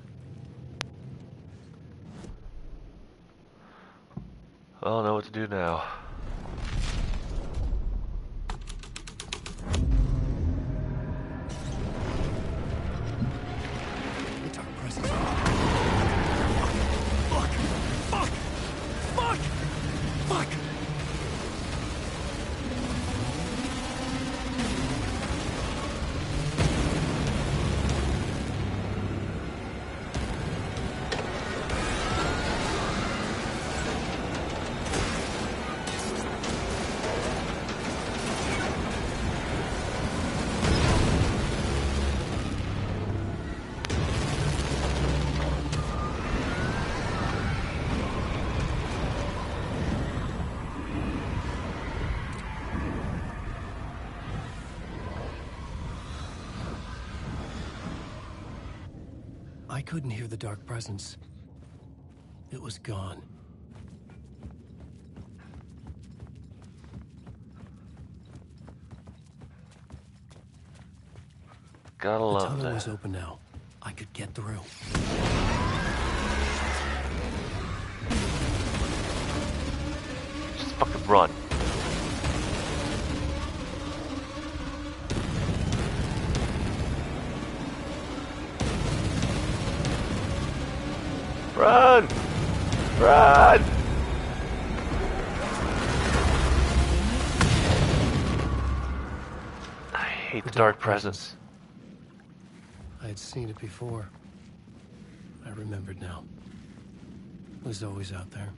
I don't know what to do now. The dark presence. Fuck! Fuck! Fuck! Fuck! I couldn't hear the dark presence. It was gone. Gotta The love tunnel that. was open now. I could get through. Just fucking run. Run! Run! I hate the dark presence. I had seen it before. I remembered now. It was always out there,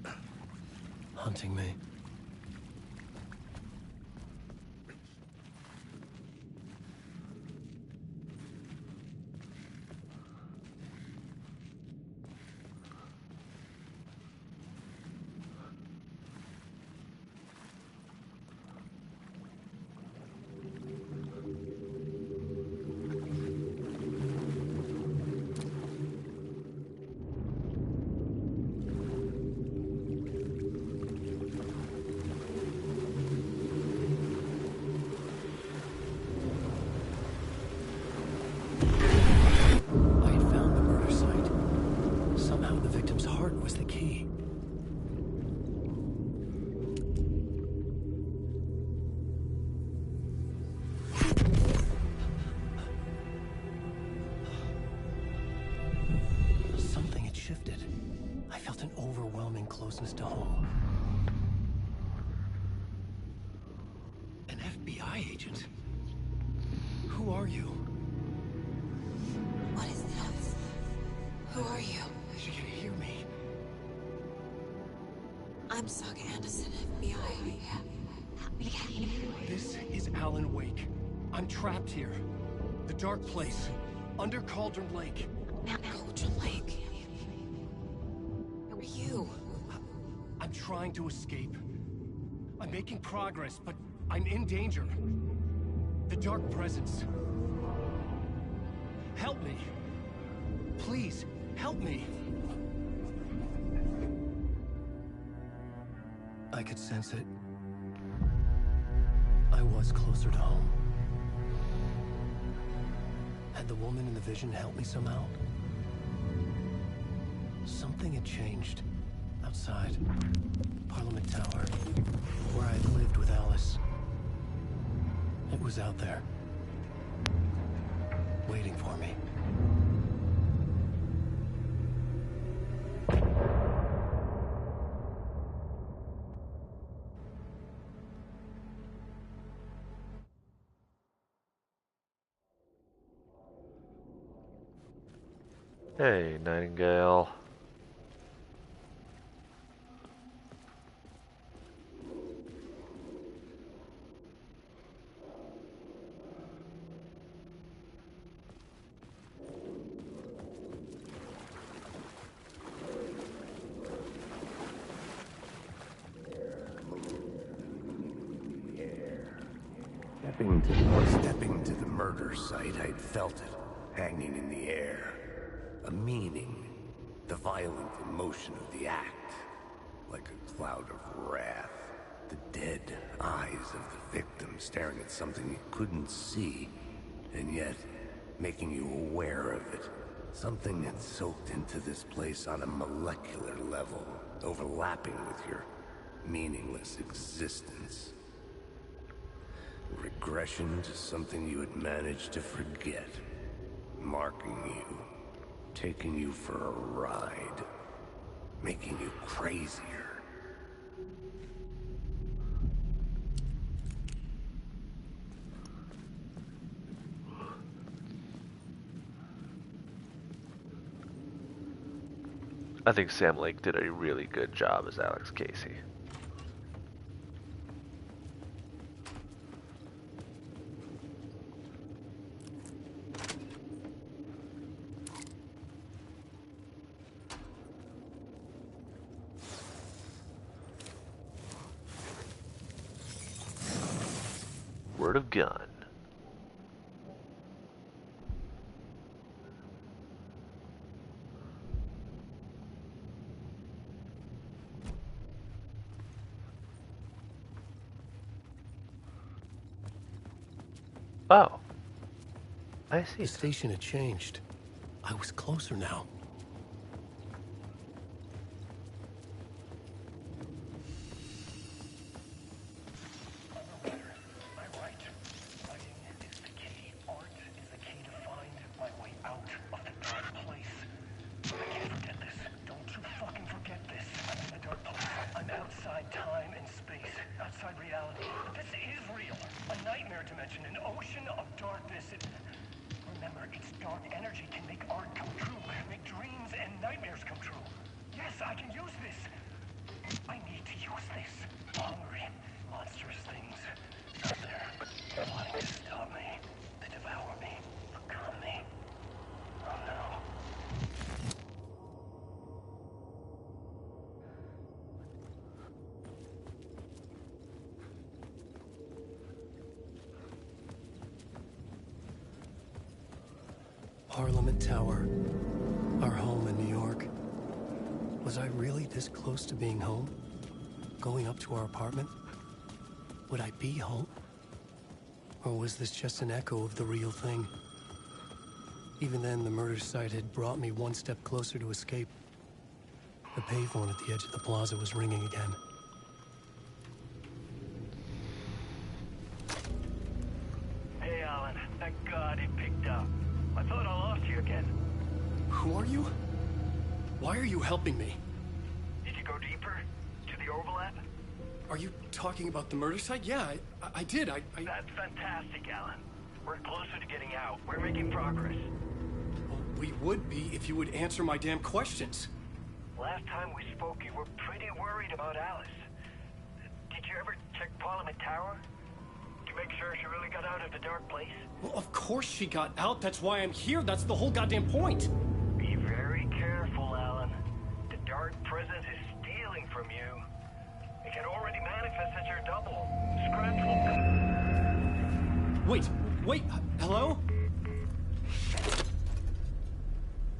hunting me. Closeness to home. An FBI agent? Who are you? What is this? Who are you? She can hear me. I'm Saga Anderson, FBI. This is Alan Wake. I'm trapped here. The dark place. Under Cauldron Lake. Cauldron Lake? Who are you? I'm trying to escape. I'm making progress, but I'm in danger. The dark presence. Help me. Please, help me. I could sense it. I was closer to home. Had the woman in the vision helped me somehow? Something had changed. Outside. Parliament Tower. Where I lived with Alice. It was out there. Waiting for me. Hey, Nightingale. Stepping to the murder site, I'd felt it, hanging in the air. A meaning, the violent emotion of the act, like a cloud of wrath. The dead eyes of the victim staring at something you couldn't see, and yet making you aware of it. Something had soaked into this place on a molecular level, overlapping with your meaningless existence. Regression to something you had managed to forget. Marking you. Taking you for a ride. Making you crazier. I think Sam Lake did a really good job as Alex Casey. Word of gun. Oh. I see. The station had changed. I was closer now. Parliament Tower, our home in New York. Was I really this close to being home? Going up to our apartment? Would I be home? Or was this just an echo of the real thing? Even then, the murder site had brought me one step closer to escape. The payphone at the edge of the plaza was ringing again. Hey, Alan. Thank God it picked up. I thought I lost you again. Who are you? Why are you helping me? Did you go deeper? To the overlap? Are you talking about the murder site? Yeah, I did. That's fantastic, Alan. We're closer to getting out. We're making progress. Well, we would be if you would answer my damn questions. Last time we spoke, you were pretty worried about Alice. Did you ever check Parliament Tower? To make sure she really got out of the dark place? Well, of course she got out. That's why I'm here. That's the whole goddamn point. Be very careful, Alan. The dark presence is stealing from you. It can already manifest as your double. Scratch will come. Wait, hello?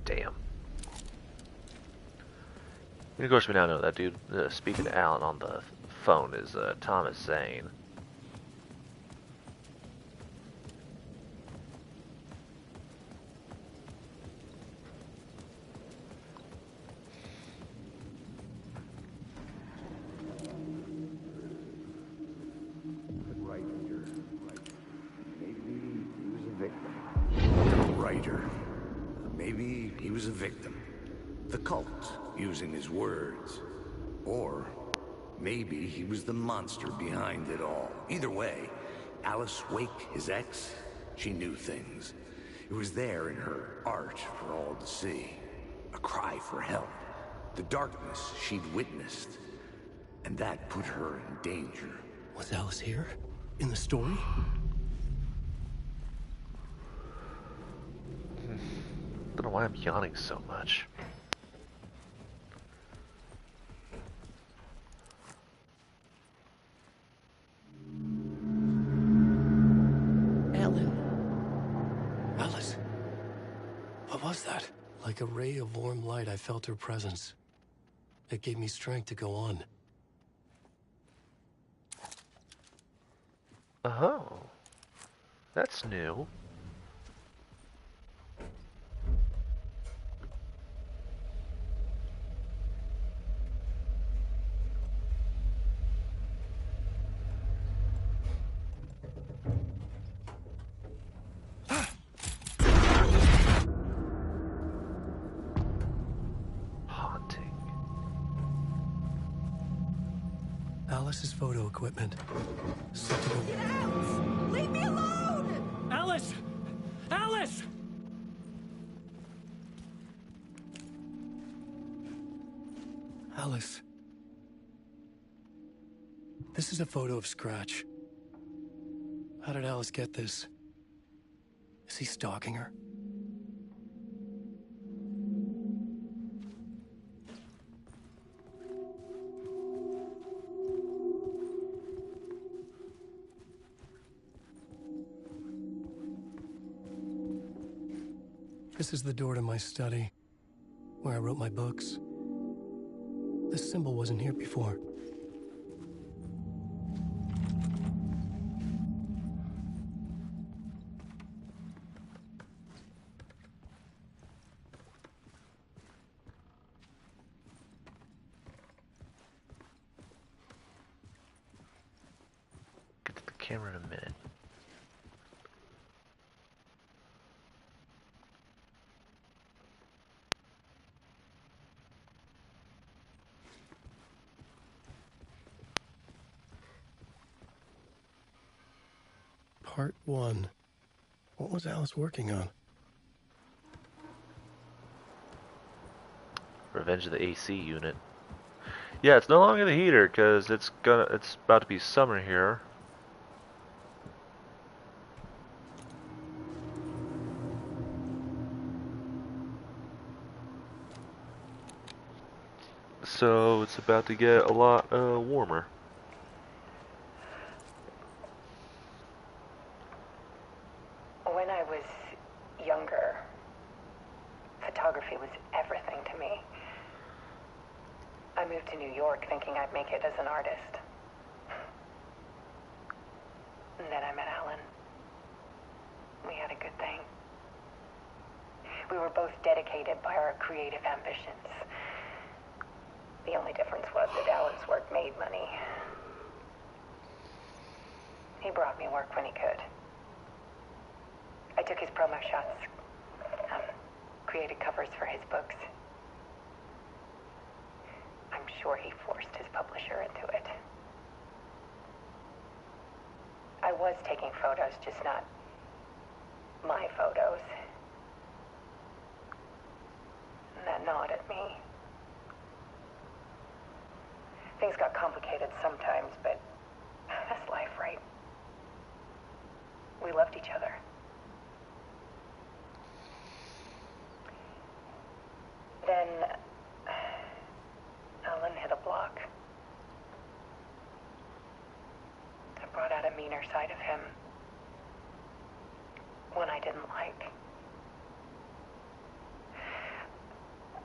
Damn. And of course, we now know that dude speaking to Alan on the phone is Thomas Zane. Maybe he was a victim. The cult, using his words. Or maybe he was the monster behind it all. Either way, Alice Wake, his ex, she knew things. It was there in her art for all to see. A cry for help. The darkness she'd witnessed. And that put her in danger. Was Alice here? In the story? I don't know why I'm yawning so much. Alice. What was that? Like a ray of warm light, I felt her presence. that gave me strength to go on. Oh, that's new. Haunting. Alice's photo equipment. Get out! Leave me alone! Alice! Alice! Alice. This is a photo of Scratch. How did Alice get this? Is he stalking her? This is the door to my study, where I wrote my books. This symbol wasn't here before. Get to the camera in a minute. Part 1. What was Alice working on? Revenge of the AC unit. Yeah, it's no longer the heater because it's about to be summer here. So it's about to get a lot warmer. When I was younger, photography was everything to me. I moved to New York thinking I'd make it as an artist. And then I met Alan. We had a good thing. We were both dedicated by our creative ambitions. The only difference was that Alan's work made money. He brought me work when he could. I took his promo shots, created covers for his books. I'm sure he forced his publisher into it. I was taking photos, just not my photos. And that gnawed at me. Things got complicated sometimes, but that's life, right? We loved each other. Then Alan hit a block. I brought out a meaner side of him. One I didn't like.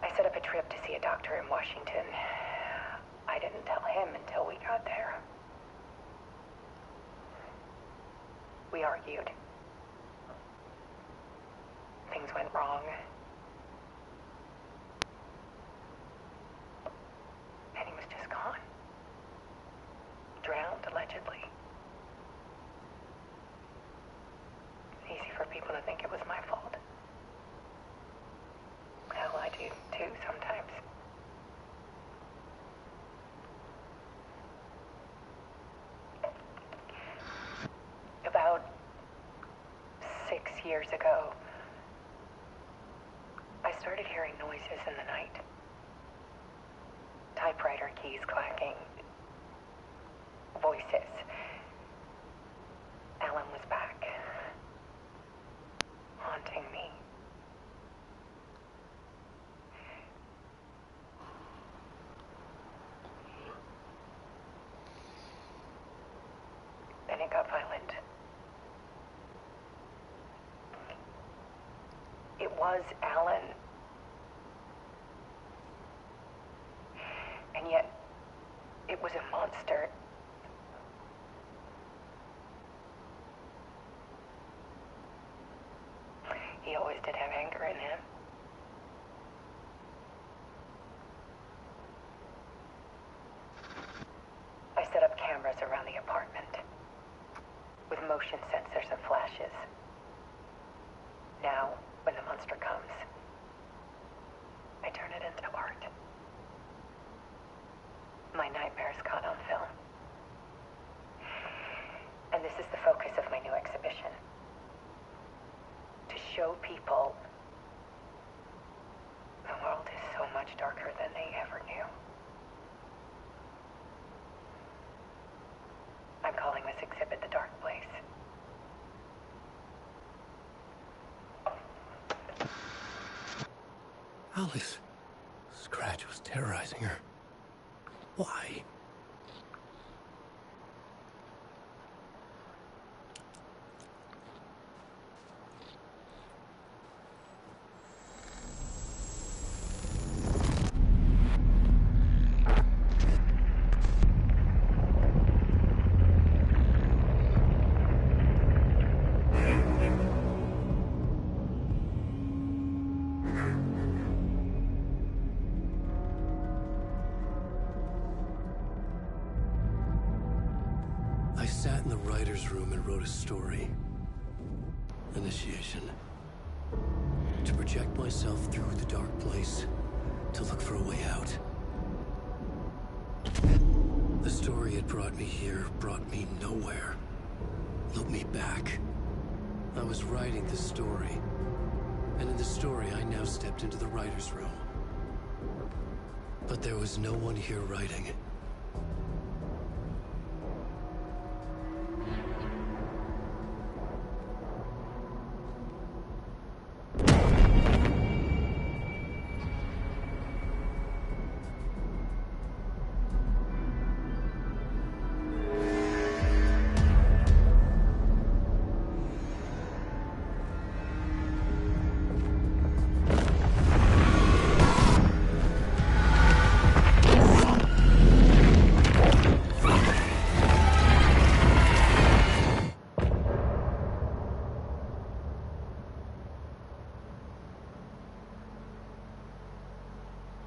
I set up a trip to see a doctor in Washington. I didn't tell him until we got there. We argued. Things went wrong. And he was just gone. Drowned, allegedly. Easy for people to think it was my fault. Hell, I do too sometimes. About 6 years ago, I started hearing noises in the night. Typewriter keys clacking. Voices. Alan was back. Haunting me. Then it got violent. It was Alan. It was a monster. He always did have anger in him. I set up cameras around the apartment with motion sensors and flashes. Now, when the monster comes, I turn it into art. My nightmares caught on film. And this is the focus of my new exhibition. To show people the world is so much darker than they ever knew. I'm calling this exhibit The Dark Place. Alice. Scratch was terrorizing her. Why? I sat in the writer's room and wrote a story. Initiation. To project myself through the dark place, to look for a way out. The story had brought me here, brought me nowhere. Looked me back. I was writing the story. And in the story, I now stepped into the writer's room. But there was no one here writing.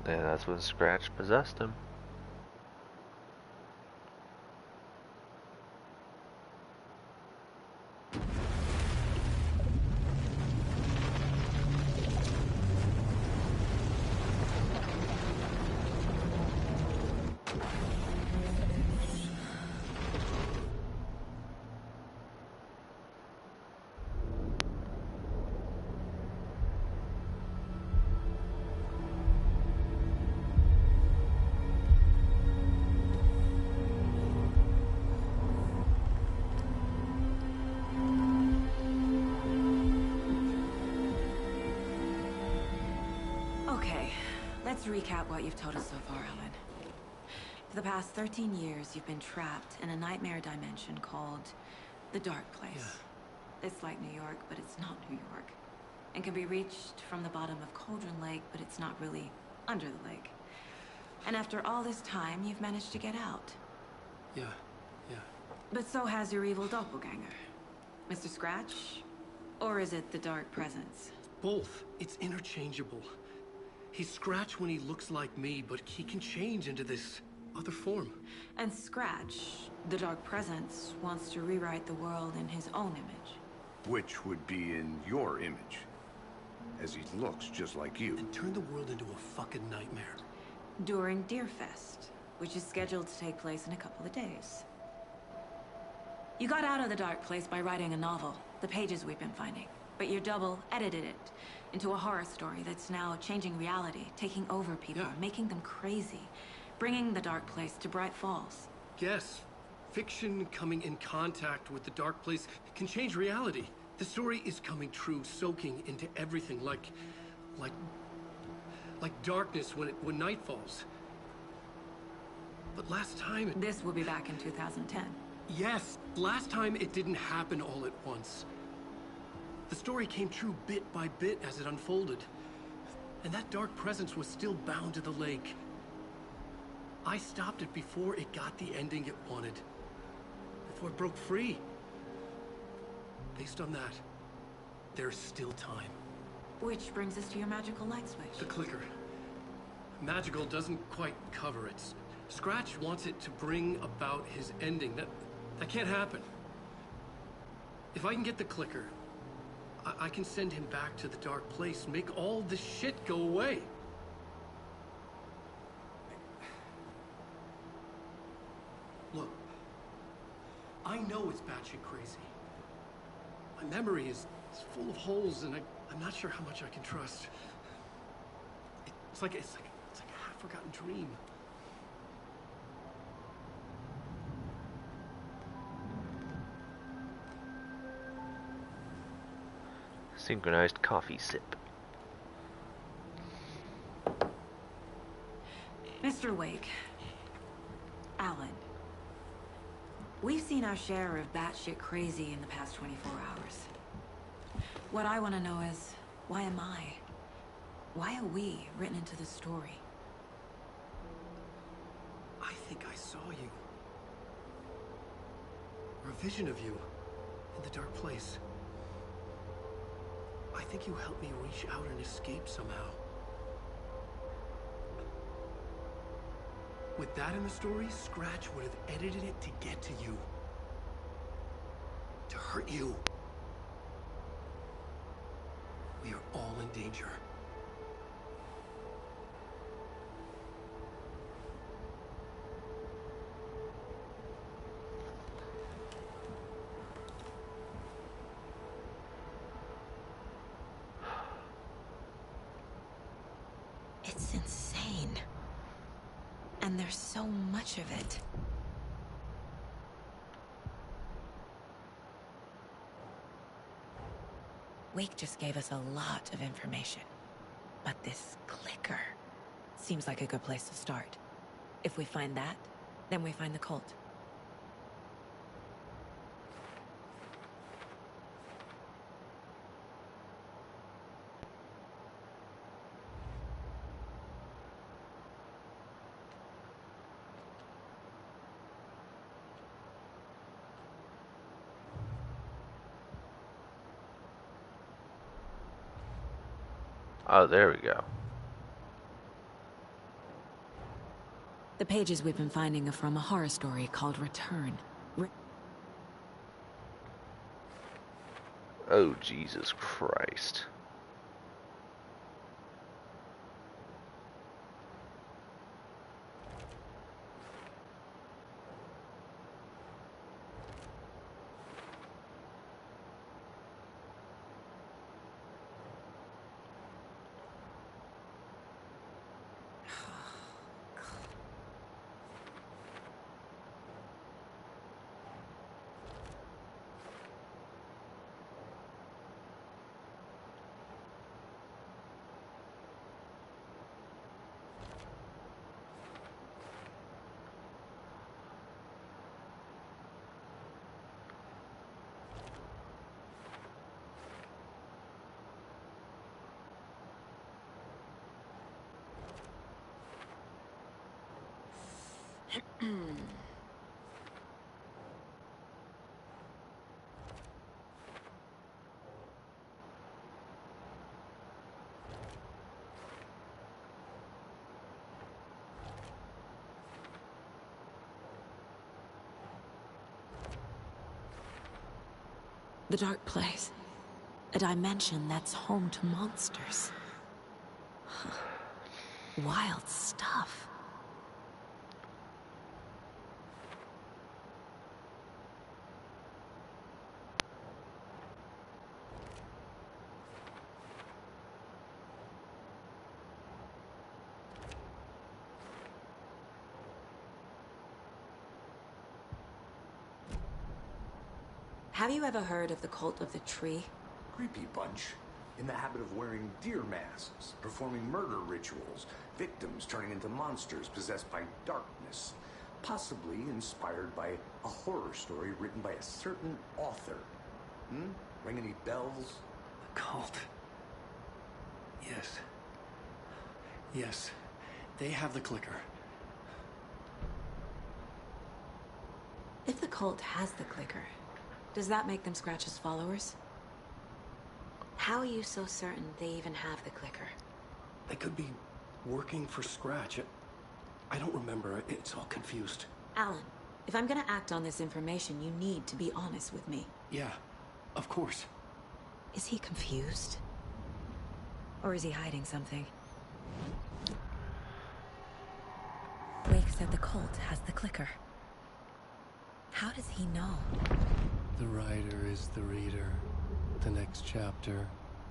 And that's when Scratch possessed him. Let's recap what you've told us so far, Alan. For the past 13 years, you've been trapped in a nightmare dimension called the Dark Place. Yeah. It's like New York, but it's not New York. And can be reached from the bottom of Cauldron Lake, but it's not really under the lake. And after all this time, you've managed to get out. Yeah. But so has your evil doppelganger. Mr. Scratch? Or is it the Dark Presence? Both. It's interchangeable. He's Scratch when he looks like me, but he can change into this other form. And Scratch, the Dark Presence, wants to rewrite the world in his own image. Which would be in your image. As he looks just like you. And turn the world into a fucking nightmare. During Deerfest, which is scheduled to take place in a couple of days. You got out of the Dark Place by writing a novel, the pages we've been finding. But your double edited it into a horror story that's now changing reality, taking over people, making them crazy, bringing the Dark Place to Bright Falls. Yes, fiction coming in contact with the Dark Place can change reality. The story is coming true, soaking into everything, like darkness when night falls. But last time... This will be back in 2010. Yes, last time it didn't happen all at once. The story came true bit by bit as it unfolded. And that Dark Presence was still bound to the lake. I stopped it before it got the ending it wanted. Before it broke free. Based on that, there's still time. Which brings us to your magical light switch. The clicker. Magical doesn't quite cover it. Scratch wants it to bring about his ending. That can't happen. If I can get the clicker, I can send him back to the dark place, make all this shit go away. Look, I know it's batshit crazy. My memory is full of holes, and I'm not sure how much I can trust. It's like a half-forgotten dream. Synchronized coffee sip. Mr. Wake. Alan. We've seen our share of batshit crazy in the past 24 hours. What I want to know is, why am I? Why are we written into the story? I think I saw you. Or a vision of you in the dark place. I think you helped me reach out and escape somehow. With that in the story, Scratch would have edited it to get to you. To hurt you. We are all in danger. It's insane. And there's so much of it. Wake just gave us a lot of information. But this clicker seems like a good place to start. If we find that, then we find the cult. Oh, there we go. The pages we've been finding are from a horror story called Return. Oh, Jesus Christ. The dark place. A dimension that's home to monsters. Wild stuff. Have you ever heard of the Cult of the Tree? Creepy bunch. In the habit of wearing deer masks, performing murder rituals, victims turning into monsters possessed by darkness. Possibly inspired by a horror story written by a certain author. Ring any bells? The cult. Yes. Yes. They have the clicker. If the cult has the clicker, does that make them Scratch's followers? How are you so certain they even have the clicker? They could be working for Scratch. I don't remember. It's all confused. Alan, if I'm gonna act on this information, you need to be honest with me. Yeah, of course. Is he confused? Or is he hiding something? Wake said the cult has the clicker. How does he know? The writer is the reader. The next chapter,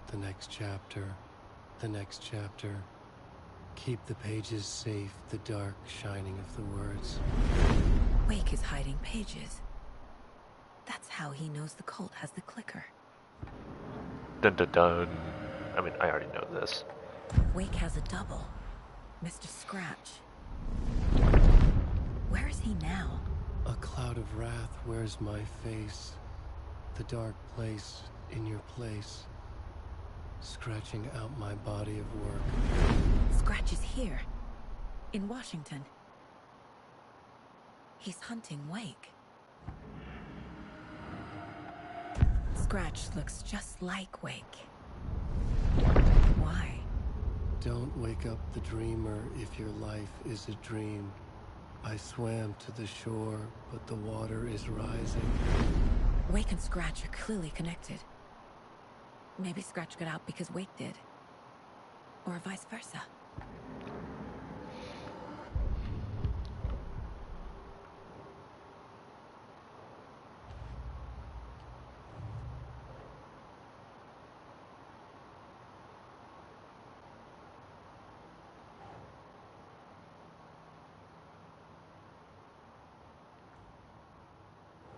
the next chapter, the next chapter. Keep the pages safe, the dark shining of the words. Wake is hiding pages. That's how he knows the cult has the clicker. Dun dun dun. I mean, I already know this. Wake has a double. Mr. Scratch. Where is he now? A cloud of wrath wears my face. The dark place in your place. Scratching out my body of work. Scratch is here. In Washington. He's hunting Wake. Scratch looks just like Wake. Why? Don't wake up the dreamer if your life is a dream. I swam to the shore, but the water is rising. Wake and Scratch are clearly connected. Maybe Scratch got out because Wake did. Or vice versa.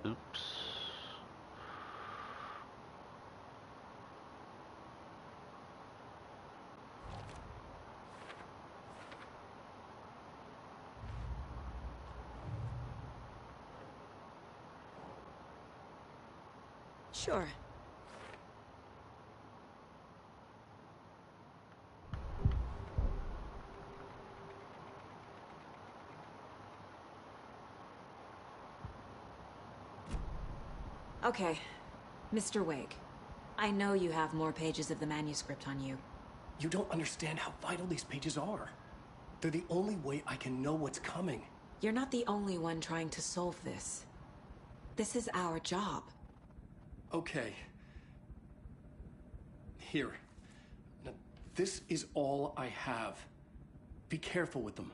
Oops. Sure. Okay, Mr. Wake. I know you have more pages of the manuscript on you. You don't understand how vital these pages are. They're the only way I can know what's coming. You're not the only one trying to solve this. This is our job. Okay. Here. Now, this is all I have. Be careful with them.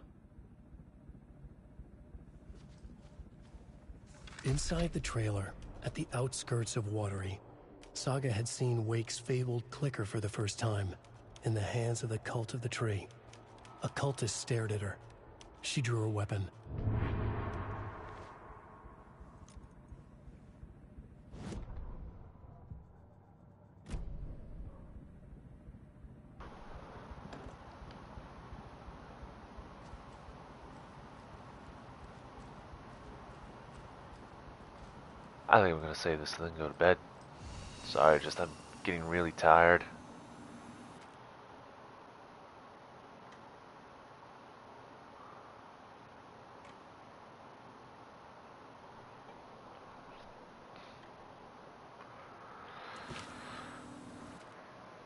Inside the trailer, at the outskirts of Watery, Saga had seen Wake's fabled clicker for the first time, in the hands of the Cult of the Tree. A cultist stared at her. She drew her weapon. I think I'm gonna save this and then go to bed. Sorry, just I'm getting really tired.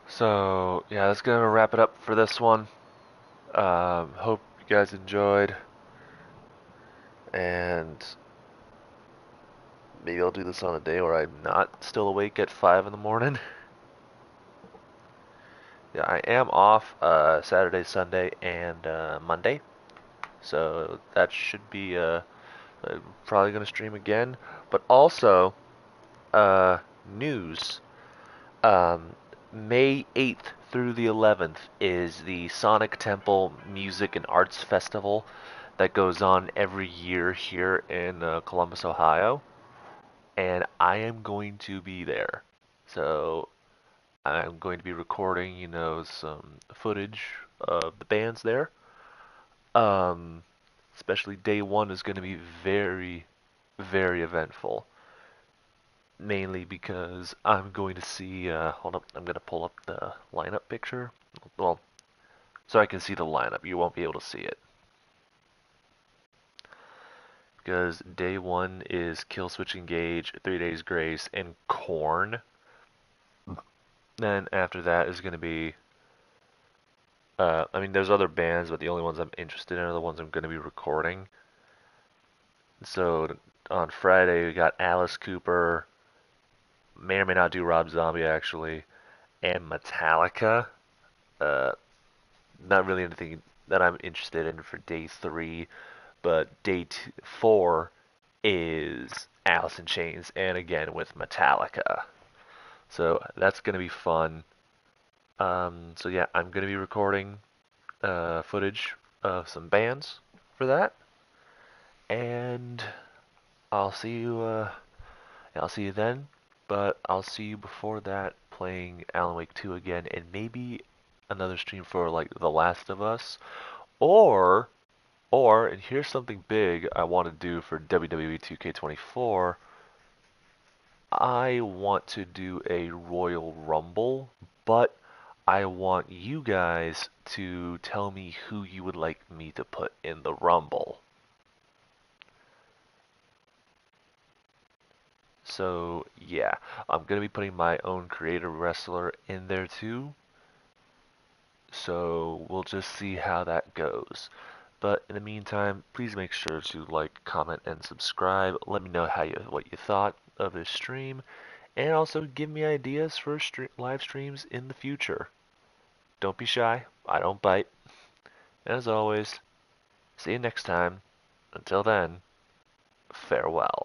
So yeah, that's gonna wrap it up for this one. Hope you guys enjoyed, and maybe I'll do this on a day where I'm not still awake at 5 in the morning. Yeah, I am off Saturday, Sunday, and Monday, so that should be probably gonna stream again. But also, news. May 8th through the 11th is the Sonic Temple Music and Arts Festival that goes on every year here in Columbus, Ohio. And I am going to be there. So I'm going to be recording, some footage of the bands there. Especially day one is going to be very, very eventful. Mainly because I'm going to see, hold up, I'm going to pull up the lineup picture. Well, so I can see the lineup. You won't be able to see it. because day 1 is Killswitch Engage, 3 Days Grace, and Korn. Then after that is going to be, I mean, there's other bands, but the only ones I'm interested in are the ones I'm going to be recording. So on Friday we got Alice Cooper, may or may not do Rob Zombie actually, and Metallica. Not really anything that I'm interested in for day 3, but day 4 is Alice in Chains, and again with Metallica. So that's going to be fun. So yeah, I'm going to be recording footage of some bands for that, and I'll see you then. But I'll see you before that playing Alan Wake 2 again, and maybe another stream for like The Last of Us, or and here's something big I want to do for WWE 2K24. I want to do a Royal Rumble, but I want you guys to tell me who you would like me to put in the Rumble. So yeah, I'm going to be putting my own creator wrestler in there too. So we'll just see how that goes. But in the meantime, please make sure to like, comment, and subscribe. Let me know what you thought of this stream, and also give me ideas for live streams in the future. Don't be shy. I don't bite. As always, see you next time. Until then, farewell.